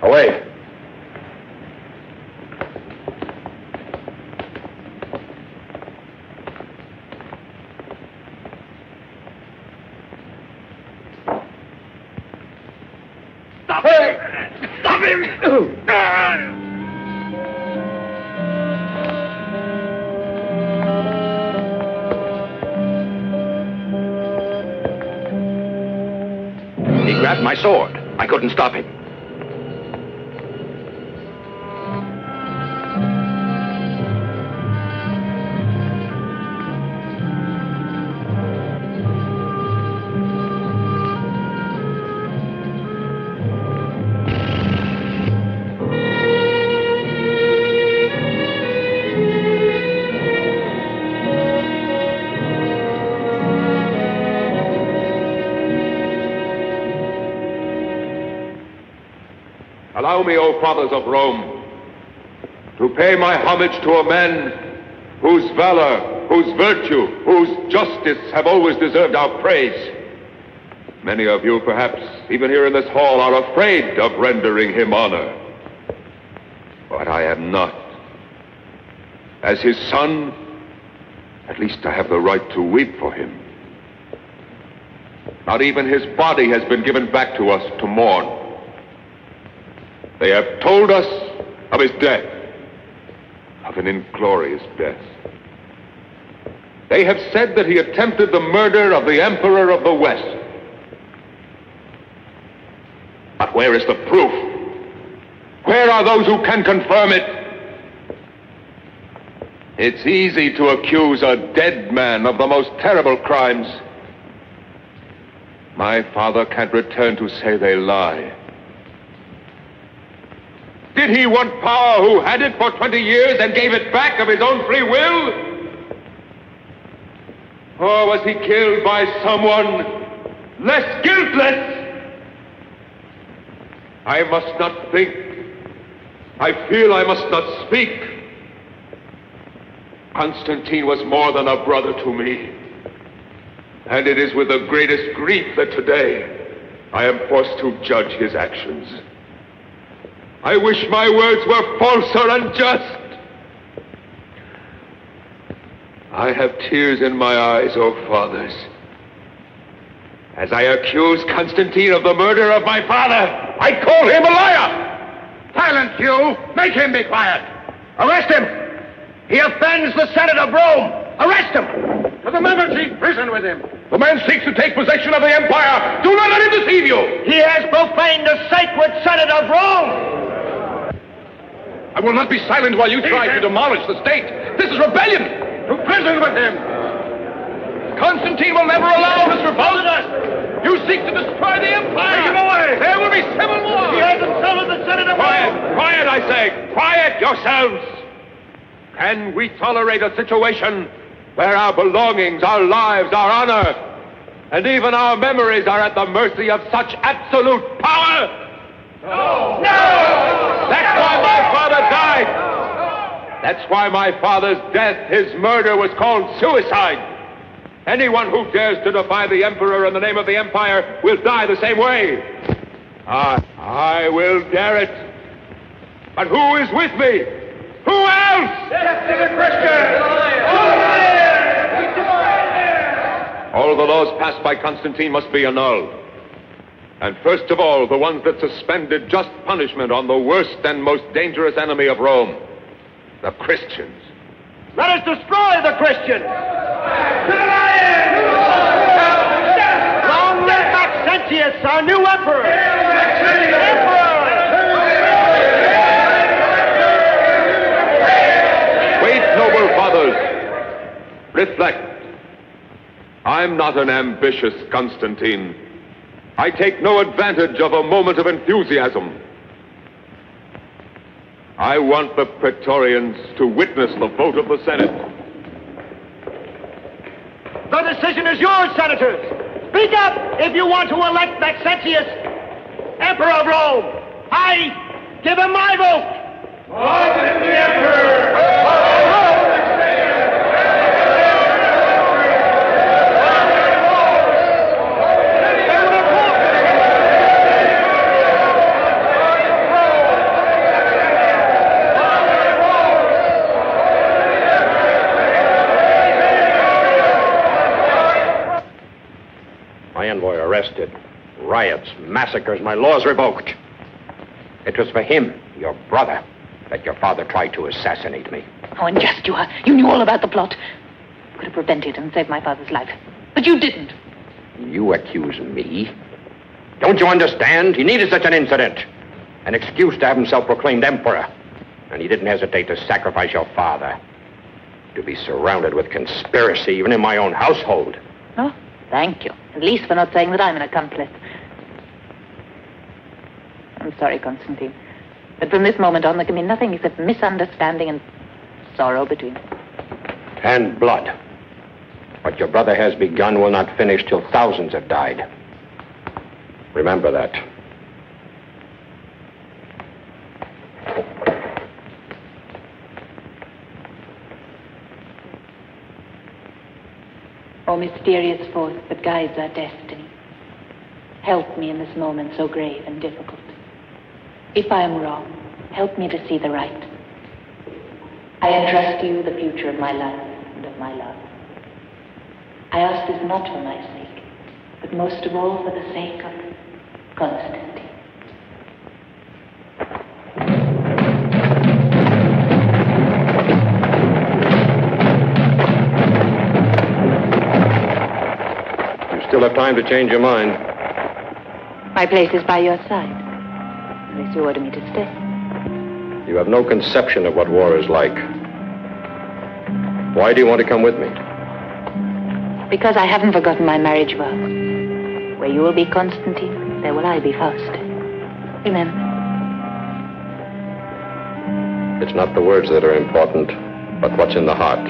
Away. Stop him! Stop him! He grabbed my sword. I couldn't stop him. Allow me, O fathers of Rome, to pay my homage to a man whose valor, whose virtue, whose justice have always deserved our praise. Many of you, perhaps, even here in this hall, are afraid of rendering him honor. But I am not. As his son, at least I have the right to weep for him. Not even his body has been given back to us to mourn. They have told us of his death, of an inglorious death. They have said that he attempted the murder of the Emperor of the West. But where is the proof? Where are those who can confirm it? It's easy to accuse a dead man of the most terrible crimes. My father can't return to say they lie. Did he want power who had it for 20 years and gave it back of his own free will? Or was he killed by someone less guiltless? I must not think. I feel I must not speak. Constantine was more than a brother to me. And it is with the greatest grief that today I am forced to judge his actions. I wish my words were false or unjust. I have tears in my eyes, O fathers, as I accuse Constantine of the murder of my father. I call him a liar! Silence, you! Make him be quiet! Arrest him! He offends the Senate of Rome! Arrest him! To the member-chief prison with him! The man seeks to take possession of the empire! Do not let him deceive you! He has profaned the sacred Senate of Rome! I will not be silent while you try to demolish the state! This is rebellion! To prison with him! Constantine will never allow this revolt! You seek to destroy the empire! Take him away! There will be civil war! He has insulted the Senate of Quiet! Rome! Quiet, I say! Quiet yourselves! Can we tolerate a situation where our belongings, our lives, our honor, and even our memories are at the mercy of such absolute power? No! No! That's why my father died! That's why my father's death, his murder, was called suicide. Anyone who dares to defy the emperor in the name of the empire will die the same way. I will dare it. But who is with me? Who else? Death to the Christians! All the laws passed by Constantine must be annulled. And first of all, the ones that suspended just punishment on the worst and most dangerous enemy of Rome, the Christians. Let us destroy the Christians! Long live Maxentius, our new emperor! Wait, noble fathers. Reflect. I'm not an ambitious Constantine. I take no advantage of a moment of enthusiasm. I want the Praetorians to witness the vote of the Senate. The decision is yours, senators. Speak up if you want to elect Maxentius Emperor of Rome. I give him my vote. Long live the Emperor! My envoy arrested. Riots, massacres, my laws revoked. It was for him, your brother, that your father tried to assassinate me. How unjust you are. You knew all about the plot. You could have prevented and saved my father's life. But you didn't. You accuse me? Don't you understand? He needed such an incident. An excuse to have himself proclaimed emperor. And he didn't hesitate to sacrifice your father. To be surrounded with conspiracy, even in my own household. Oh, thank you. At least for not saying that I'm an accomplice. I'm sorry, Constantine. But from this moment on, there can be nothing except misunderstanding and sorrow between us. And blood. What your brother has begun will not finish till thousands have died. Remember that. O mysterious force that guides our destiny, help me in this moment so grave and difficult. If I am wrong, help me to see the right. I entrust to you the future of my life and of my love. I ask this not for my sake, but most of all for the sake of Constantine. you'll have time to change your mind. My place is by your side. Unless you order me to stay. You have no conception of what war is like. Why do you want to come with me? Because I haven't forgotten my marriage vow. Where you will be Constantine, there will I be Faust. Remember. It's not the words that are important, but what's in the heart.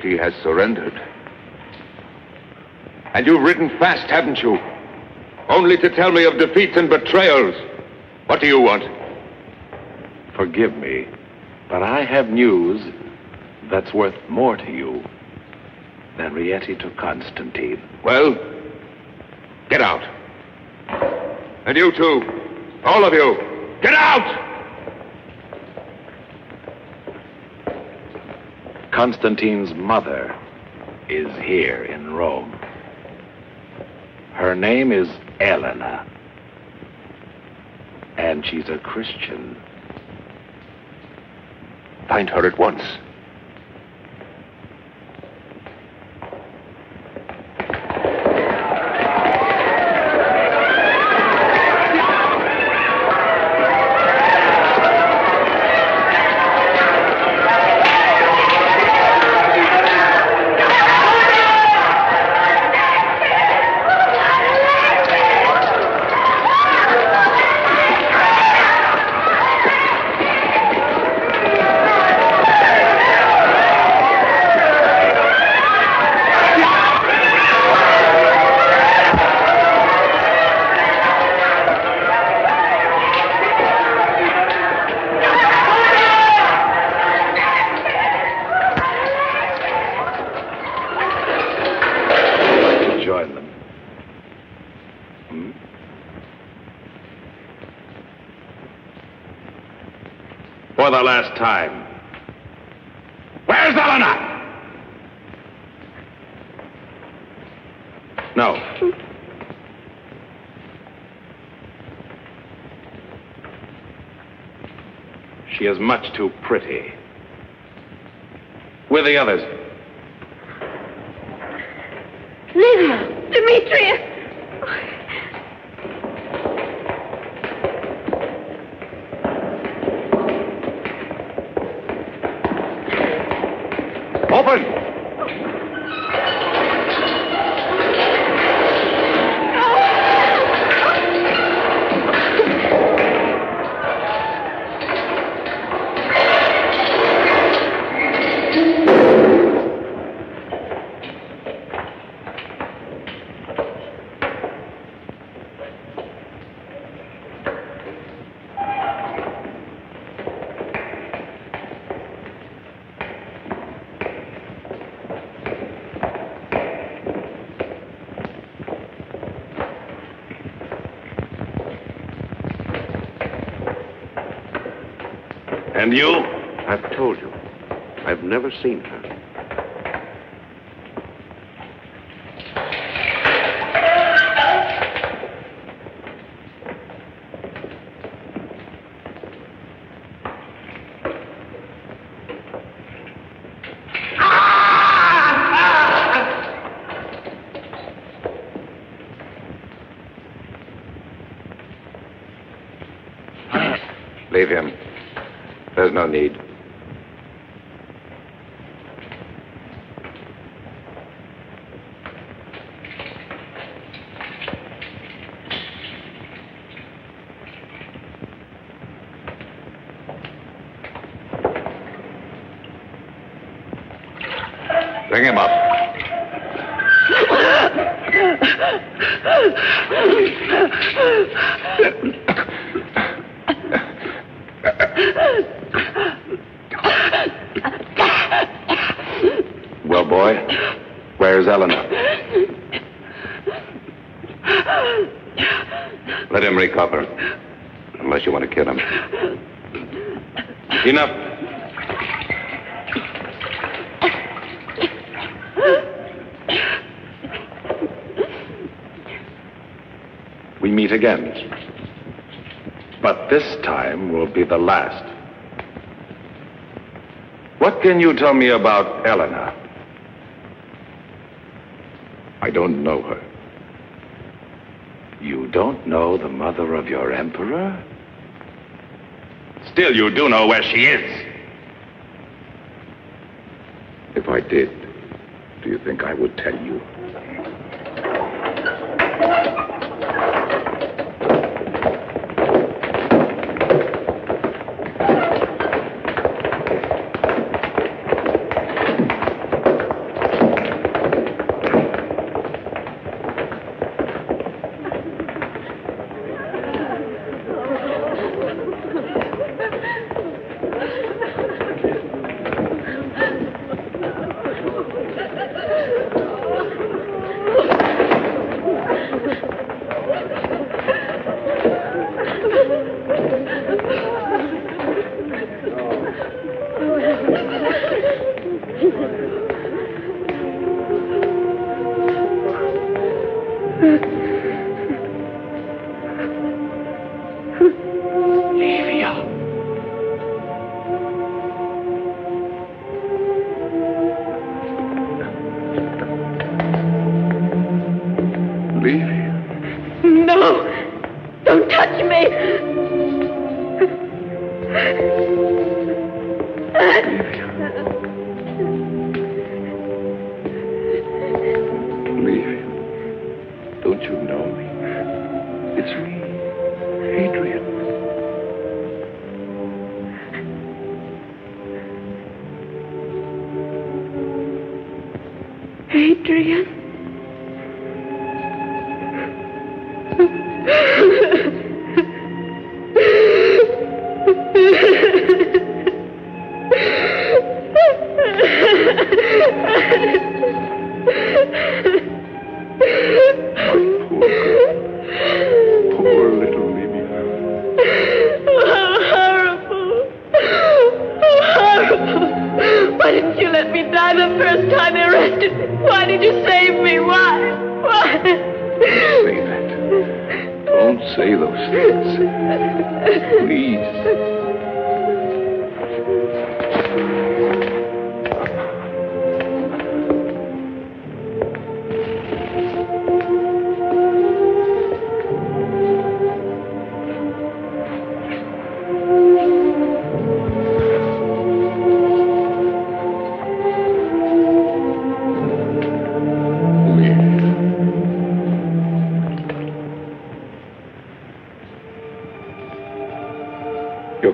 He has surrendered. And you've ridden fast, haven't you? Only to tell me of defeats and betrayals. What do you want? Forgive me, but I have news that's worth more to you than Rieti to Constantine. Well, get out. And you too. All of you. Get out! Constantine's mother is here in Rome. Her name is Elena. And she's a Christian. Find her at once. For the last time. Where's Elena? No. She is much too pretty. With the others. Livia! Demetrius! Open! And you? I've told you. I've never seen her. Leave him. There's no need. Bring him up. Well, boy, where's Eleanor? Let him recover, unless you want to kill him. Enough. We meet again. But this time will be the last. What can you tell me about Eleanor? I don't know her. You don't know the mother of your emperor? Still, you do know where she is. If I did, do you think I would tell you?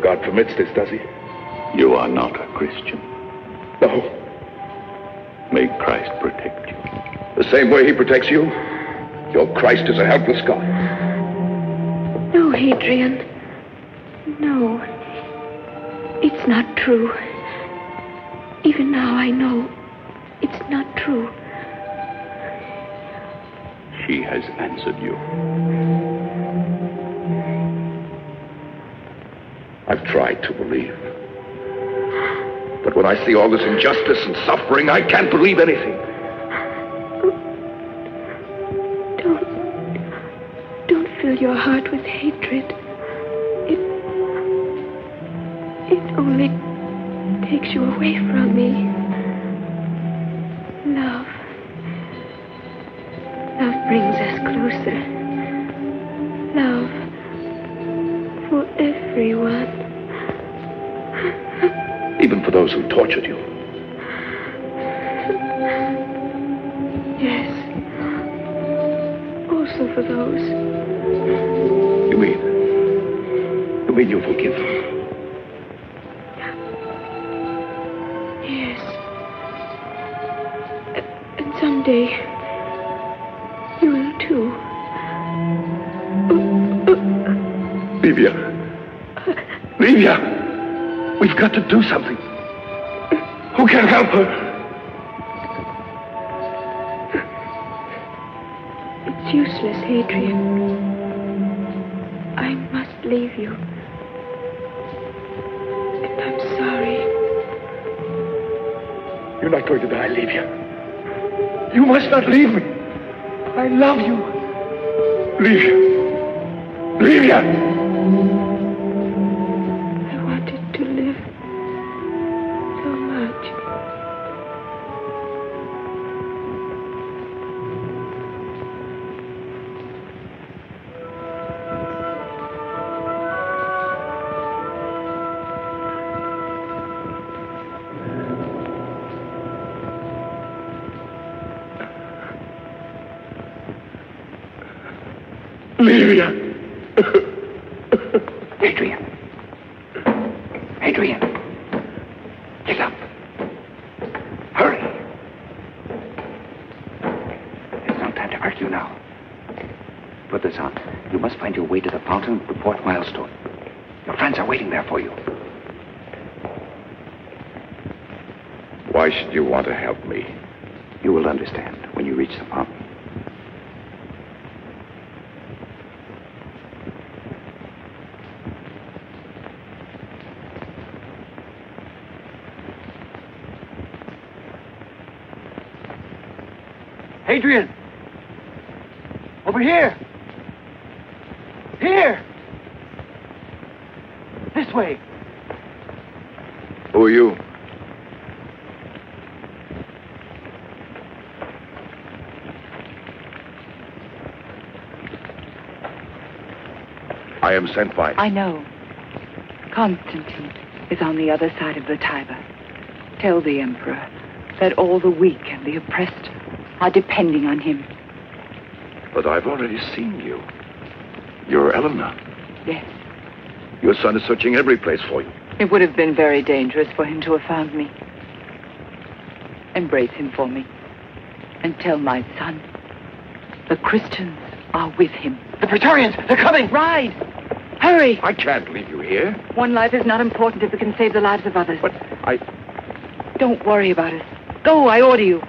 God permits this, does he? You are not a Christian. No. May Christ protect you. The same way he protects you? Your Christ is a helpless God. No, Hadrian. No. It's not true. Even now I know it's not true. She has answered you. I've tried to believe. But when I see all this injustice and suffering, I can't believe anything. Don't fill your heart with hatred. It only takes you away from me. Love. Love brings us closer. Love for everyone. even for those who tortured you. Yes. Also for those. You mean you forgive them? Yes. And someday, you will too. Livia! Livia! We've got to do something. Who can help her? It's useless, Hadrian. I must leave you. And I'm sorry. You're not going to die, Livia. You must not leave me. I love you. Livia. Livia! I wanted to live so much. Livia! Hadrian! Hadrian! Get up! Hurry! There's no time to argue now. Put this on. You must find your way to the fountain of the fourth milestone. Your friends are waiting there for you. Why should you want to help me? You will understand when you reach the fountain. Hadrian! Over here! Here! This way! Who are you? I am sent by... I know. Constantine is on the other side of the Tiber. Tell the Emperor that all the weak and the oppressed are depending on him. But I've already seen you. You're Eleanor. Yes. Your son is searching every place for you. It would have been very dangerous for him to have found me. Embrace him for me. And tell my son, the Christians are with him. The Praetorians! They're coming! Ride! Hurry! I can't leave you here. One life is not important if it can save the lives of others. But I... Don't worry about us. Go, I order you.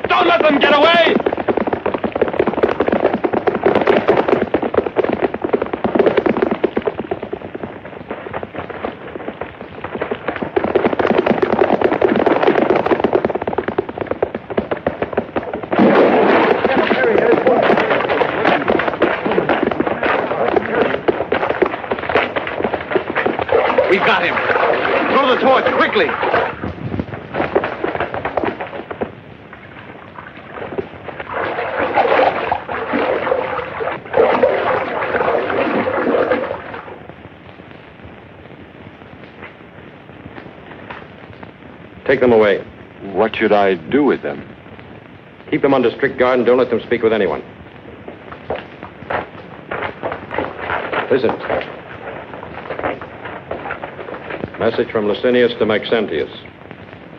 Don't let them get away! We've got him. Throw the torch, quickly. Take them away. What should I do with them? Keep them under strict guard and don't let them speak with anyone. Listen. Message from Licinius to Maxentius.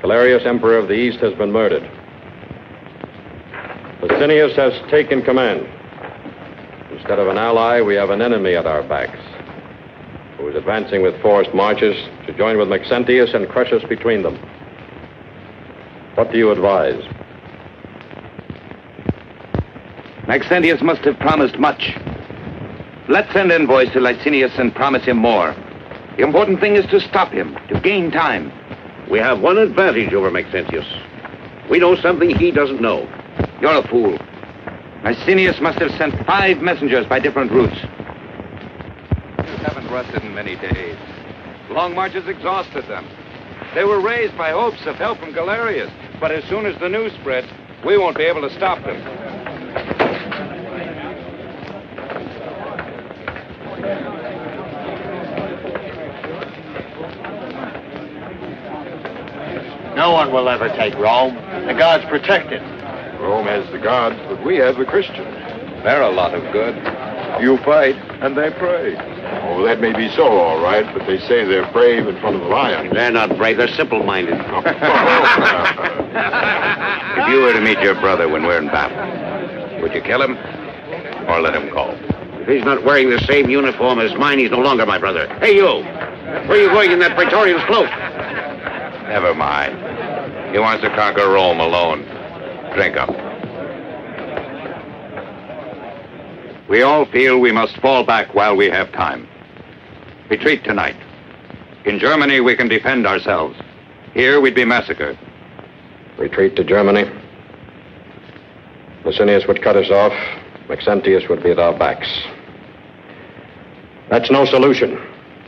Galerius, Emperor of the East, has been murdered. Licinius has taken command. Instead of an ally, we have an enemy at our backs, who is advancing with forced marches to join with Maxentius and crush us between them. What do you advise? Maxentius must have promised much. Let's send envoys to Licinius and promise him more. The important thing is to stop him, to gain time. We have one advantage over Maxentius. We know something he doesn't know. You're a fool. Licinius must have sent 5 messengers by different routes. You haven't rested in many days. Long marches exhausted them. They were raised by hopes of help from Galerius, but as soon as the news spread, we won't be able to stop them. No one will ever take Rome. The gods protect it. Rome has the gods, but we have the Christians. They're a lot of good. You fight, and they pray. Oh, that may be so, all right, but they say they're brave in front of the lion. They're not brave, they're simple-minded. If you were to meet your brother when we're in battle, would you kill him or let him go? If he's not wearing the same uniform as mine, he's no longer my brother. Hey, you! Where are you going in that Praetorian's cloak? Never mind. He wants to conquer Rome alone. Drink up. We all feel we must fall back while we have time. Retreat tonight. In Germany, we can defend ourselves. Here, we'd be massacred. Retreat to Germany. Licinius would cut us off. Maxentius would be at our backs. That's no solution.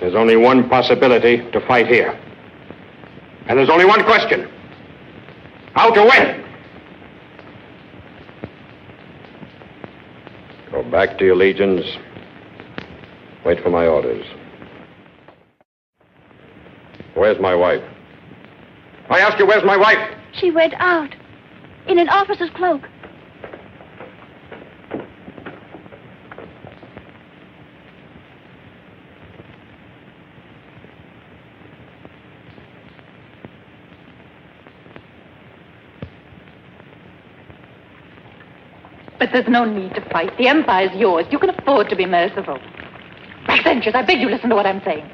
There's only one possibility to fight here. And there's only one question. How to win? Go back to your legions. Wait for my orders. Where's my wife? I ask you, where's my wife? She went out in an officer's cloak. But there's no need to fight. The empire's yours. You can afford to be merciful. Maxentius, I beg you listen to what I'm saying.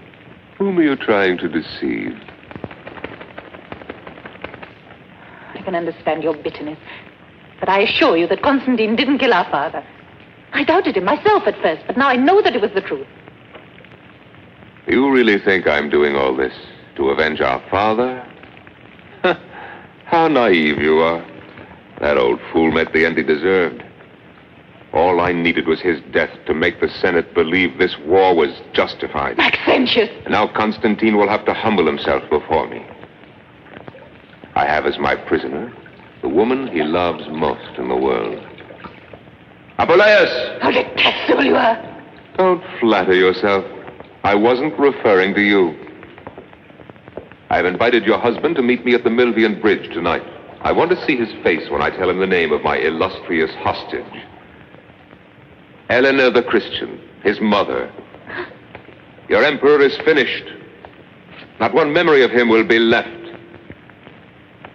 Whom are you trying to deceive? I can understand your bitterness. But I assure you that Constantine didn't kill our father. I doubted him myself at first, but now I know that it was the truth. You really think I'm doing all this to avenge our father? How naive you are. That old fool met the end he deserved. All I needed was his death to make the Senate believe this war was justified. Maxentius! And now Constantine will have to humble himself before me. I have as my prisoner the woman he loves most in the world. Apuleius! How detestable you are! Don't flatter yourself. I wasn't referring to you. I've invited your husband to meet me at the Milvian Bridge tonight. I want to see his face when I tell him the name of my illustrious hostage. Helena the Christian, his mother. Your emperor is finished. Not one memory of him will be left.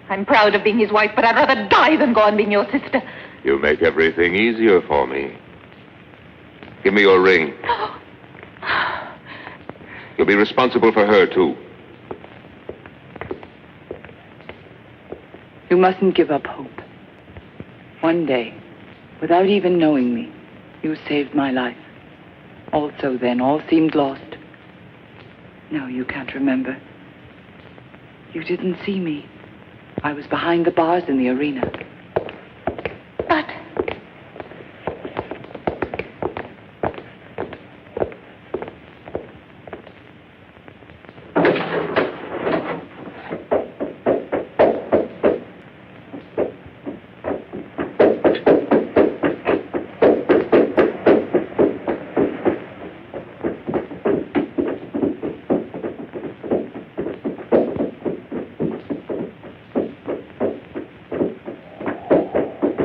I'm proud of being his wife, but I'd rather die than go on being your sister. You make everything easier for me. Give me your ring. You'll be responsible for her, too. You mustn't give up hope. One day, without even knowing me, you saved my life. Also then, all seemed lost. No, you can't remember. You didn't see me. I was behind the bars in the arena. But...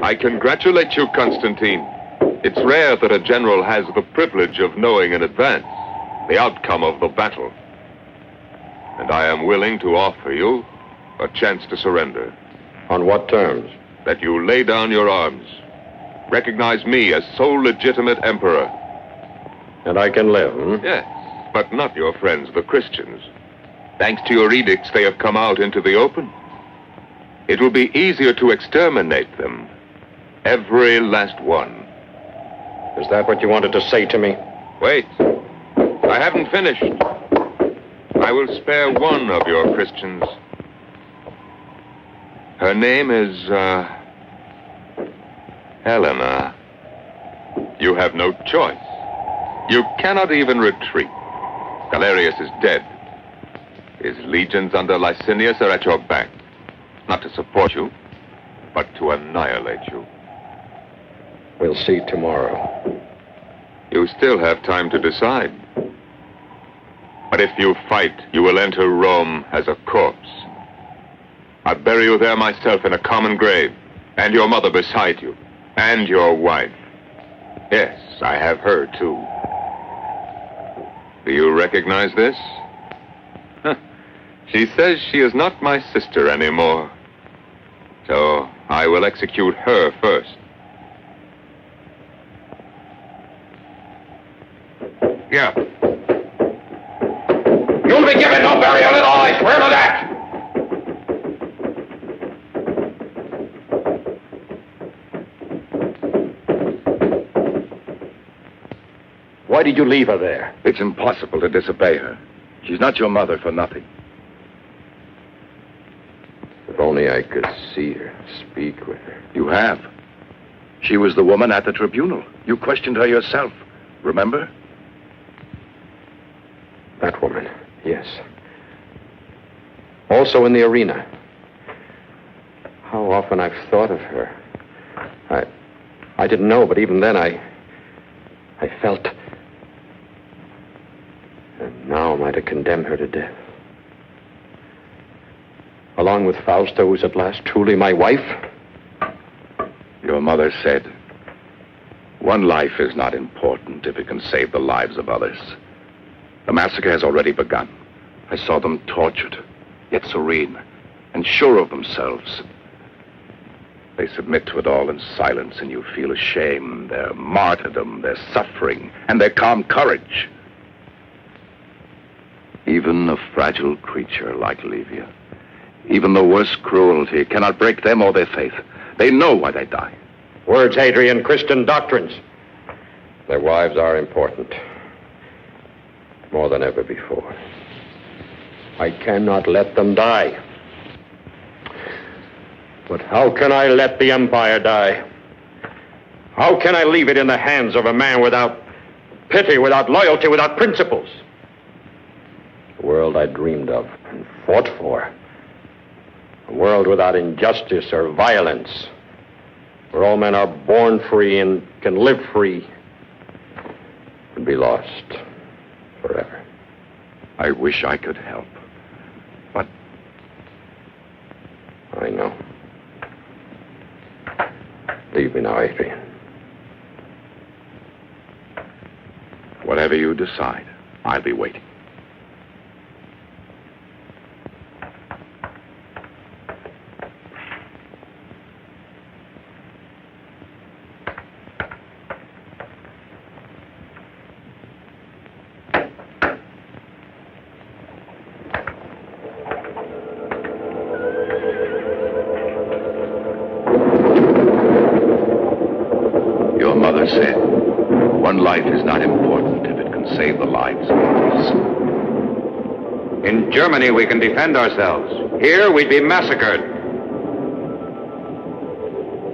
I congratulate you, Constantine. It's rare that a general has the privilege of knowing in advance the outcome of the battle. And I am willing to offer you a chance to surrender. On what terms? That you lay down your arms. Recognize me as sole legitimate emperor. And I can live, hmm? Yes, but not your friends, the Christians. Thanks to your edicts, they have come out into the open. It will be easier to exterminate them. Every last one. Is that what you wanted to say to me? Wait. I haven't finished. I will spare one of your Christians. Her name is, Helena. You have no choice. You cannot even retreat. Galerius is dead. His legions under Licinius are at your back. Not to support you, but to annihilate you. We'll see tomorrow. You still have time to decide. But if you fight, you will enter Rome as a corpse. I'd bury you there myself in a common grave, and your mother beside you, and your wife. Yes, I have her, too. Do you recognize this? Huh. She says she is not my sister anymore. So I will execute her first. Yeah. You'll be given no burial at all, I swear to that! Why did you leave her there? It's impossible to disobey her. She's not your mother for nothing. If only I could see her, speak with her. You have. She was the woman at the tribunal. You questioned her yourself. Remember? That woman, yes. Also in the arena. How often I've thought of her. I didn't know, but even then I felt. And now am I to condemn her to death? Along with Fausta, who's at last truly my wife? Your mother said, one life is not important if it can save the lives of others. The massacre has already begun. I saw them tortured, yet serene, and sure of themselves. They submit to it all in silence, and you feel ashamed, their martyrdom, their suffering, and their calm courage. Even a fragile creature like Livia, even the worst cruelty, cannot break them or their faith. They know why they die. Words, Hadrian, Christian doctrines. Their wives are important. More than ever before. I cannot let them die. But how can I let the empire die? How can I leave it in the hands of a man without pity, without loyalty, without principles? The world I dreamed of and fought for. A world without injustice or violence, where all men are born free and can live free, would be lost forever. I wish I could help, but... I know. Leave me now, Adrian. Whatever you decide, I'll be waiting. Your mother said, one life is not important if it can save the lives of others. In Germany, we can defend ourselves. Here, we'd be massacred.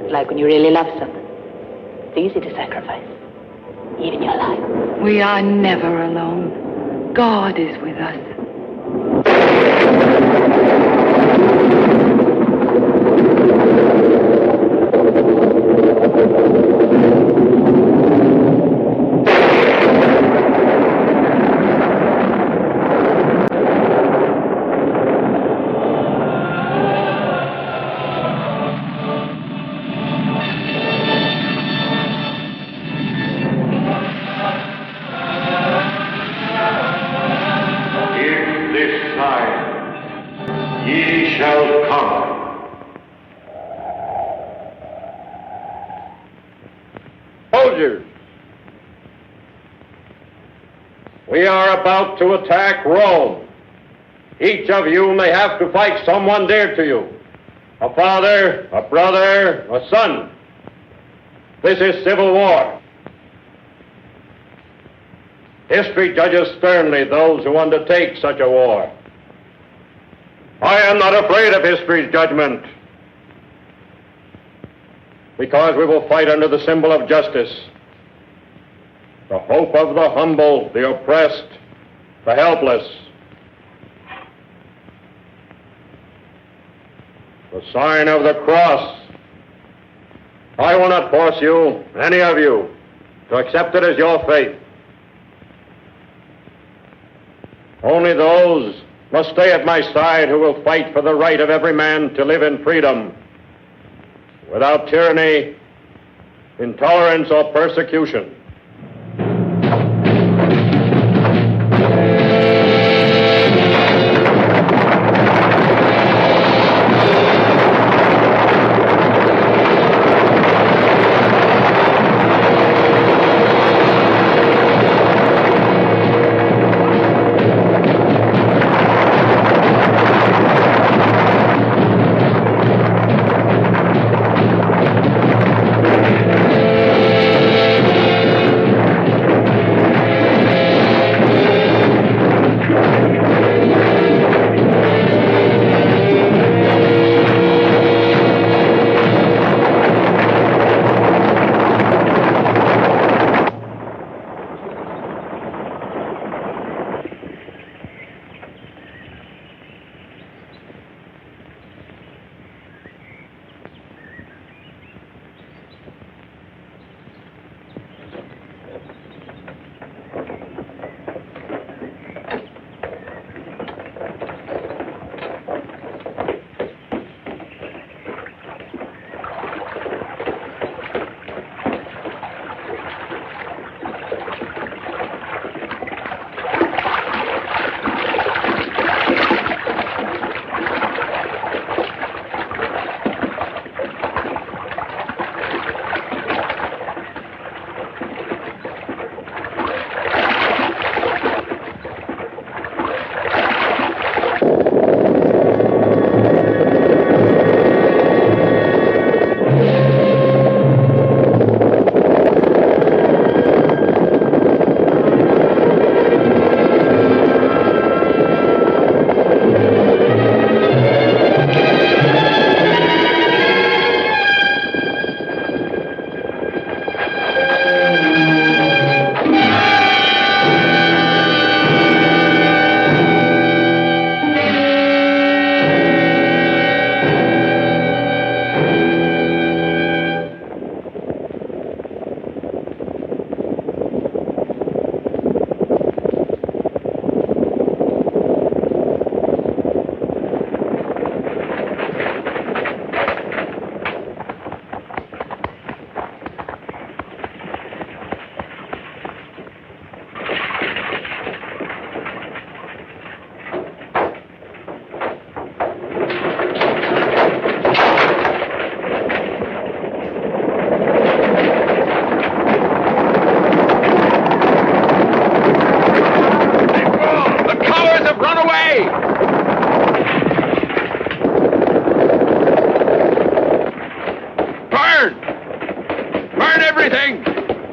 It's like when you really love someone. It's easy to sacrifice, even your life. We are never alone. God is with us. We are about to attack Rome. Each of you may have to fight someone dear to you. A father, a brother, a son. This is civil war. History judges sternly those who undertake such a war. I am not afraid of history's judgment, because we will fight under the symbol of justice. The hope of the humble, the oppressed, the helpless. The sign of the cross. I will not force you, any of you, to accept it as your faith. Only those must stay at my side who will fight for the right of every man to live in freedom, without tyranny, intolerance, or persecution.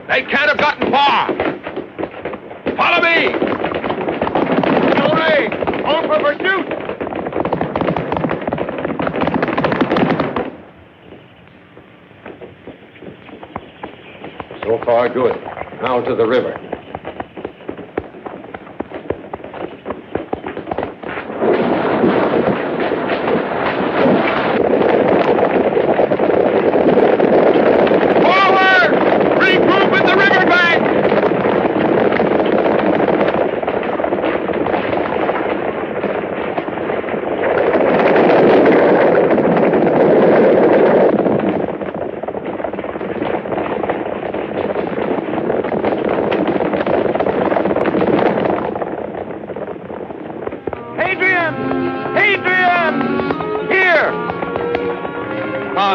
They can't have gotten far. Follow me! Hooray! On for pursuit! So far, good. Now to the river.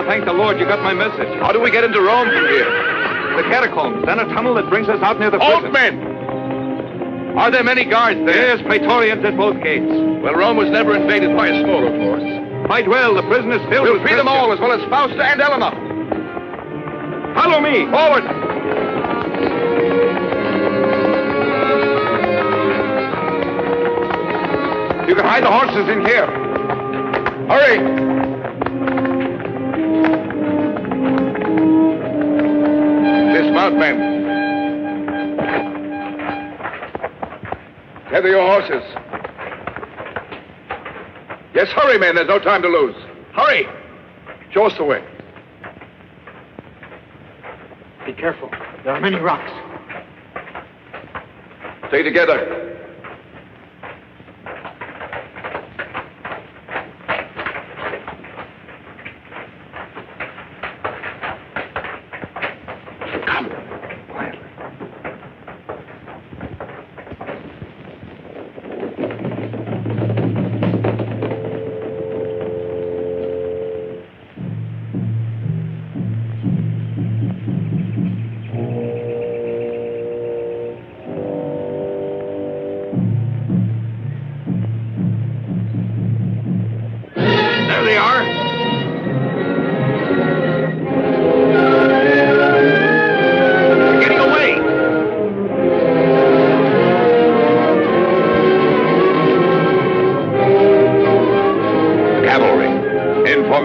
Thank the Lord you got my message. How do we get into Rome from here? The catacombs, then a tunnel that brings us out near the prison. Halt, men! Are there many guards there? Yes, praetorians at both gates. Well, Rome was never invaded by a smaller force. Fight well, the prison is filled with free them all, as well as Fausta and Elena. Follow me, forward! You can hide the horses in here. Hurry! Dismount, men. Gather your horses. Yes, hurry, men. There's no time to lose. Hurry! Show us the way. Be careful. There are many rocks. Stay together.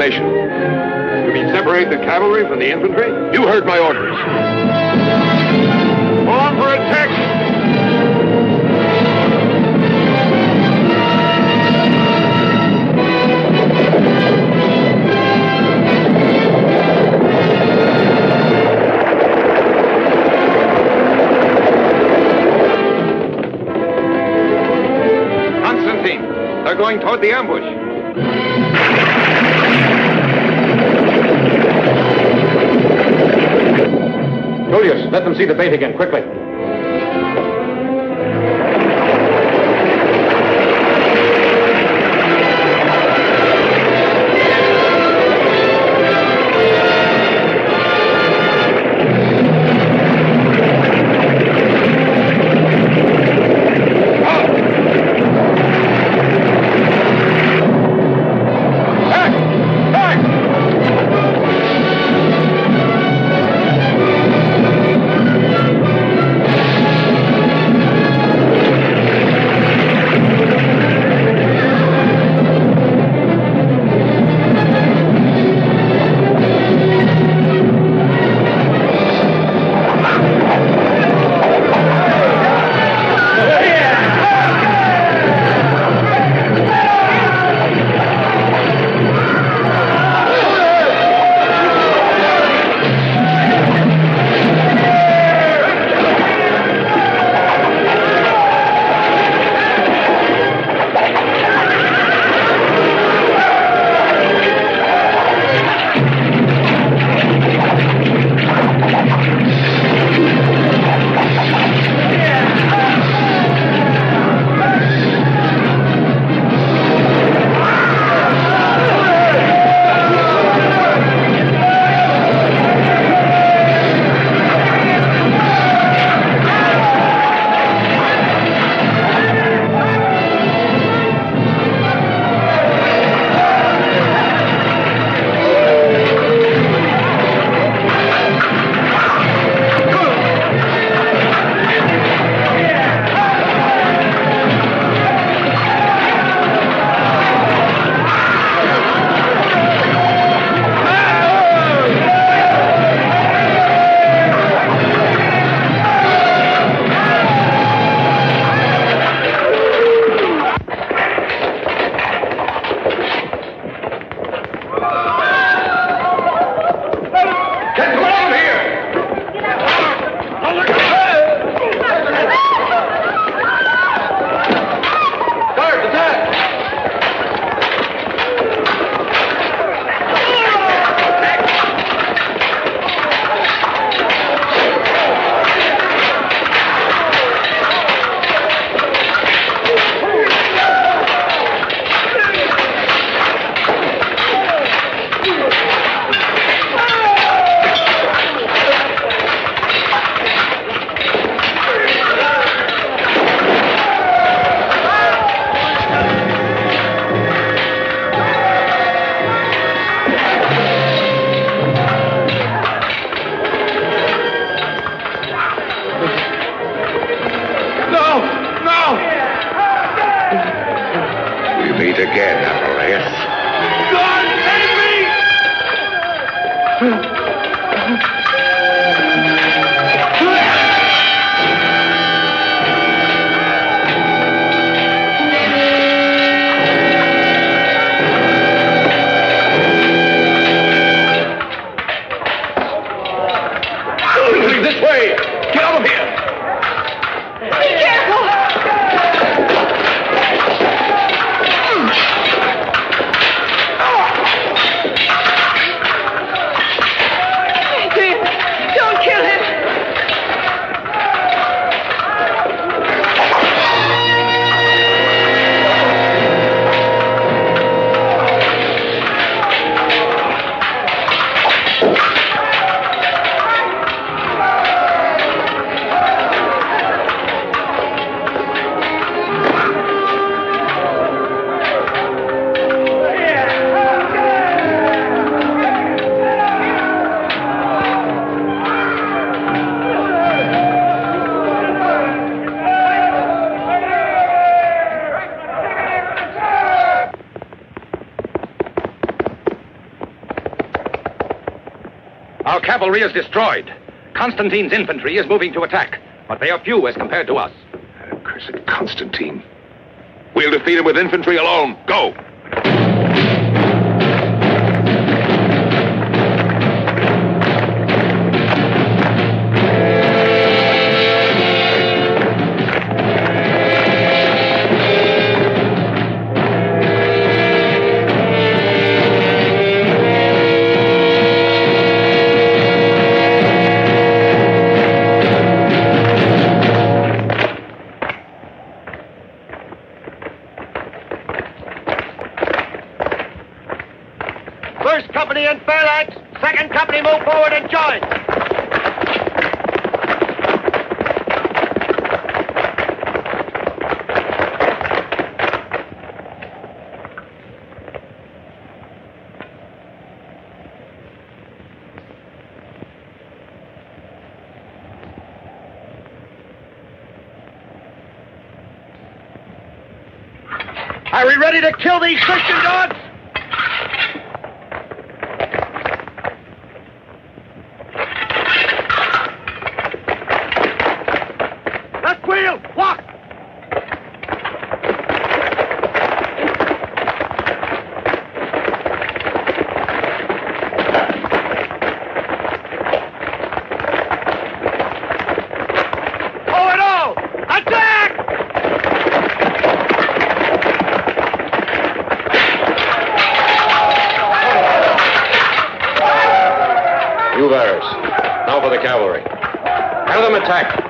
formation. You mean separate the cavalry from the infantry? You heard my orders. On for attack! Constantine, they're going toward the ambush. Julius, let them see the bait again, quickly. Our cavalry is destroyed. Constantine's infantry is moving to attack, but they are few as compared to us. Accursed Constantine. We'll defeat him with infantry alone. Go! First company in phalanx. Second company move forward and join. Are we ready to kill these Christian dogs? Left wheel, walk! Forward all! Attack! You bearers. Now for the cavalry. Have them attack.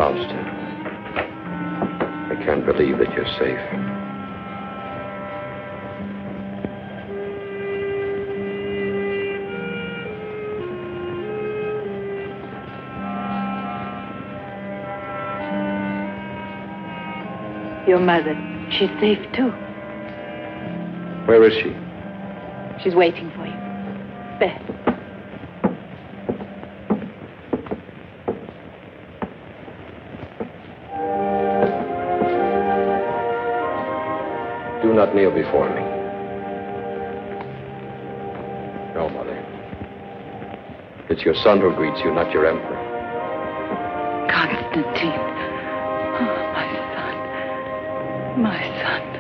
Faustin, I can't believe that you're safe. Your mother, she's safe too. Where is she? She's waiting for you. There. Do not kneel before me. No, Mother. It's your son who greets you, not your emperor. Constantine. Oh, my son. My son.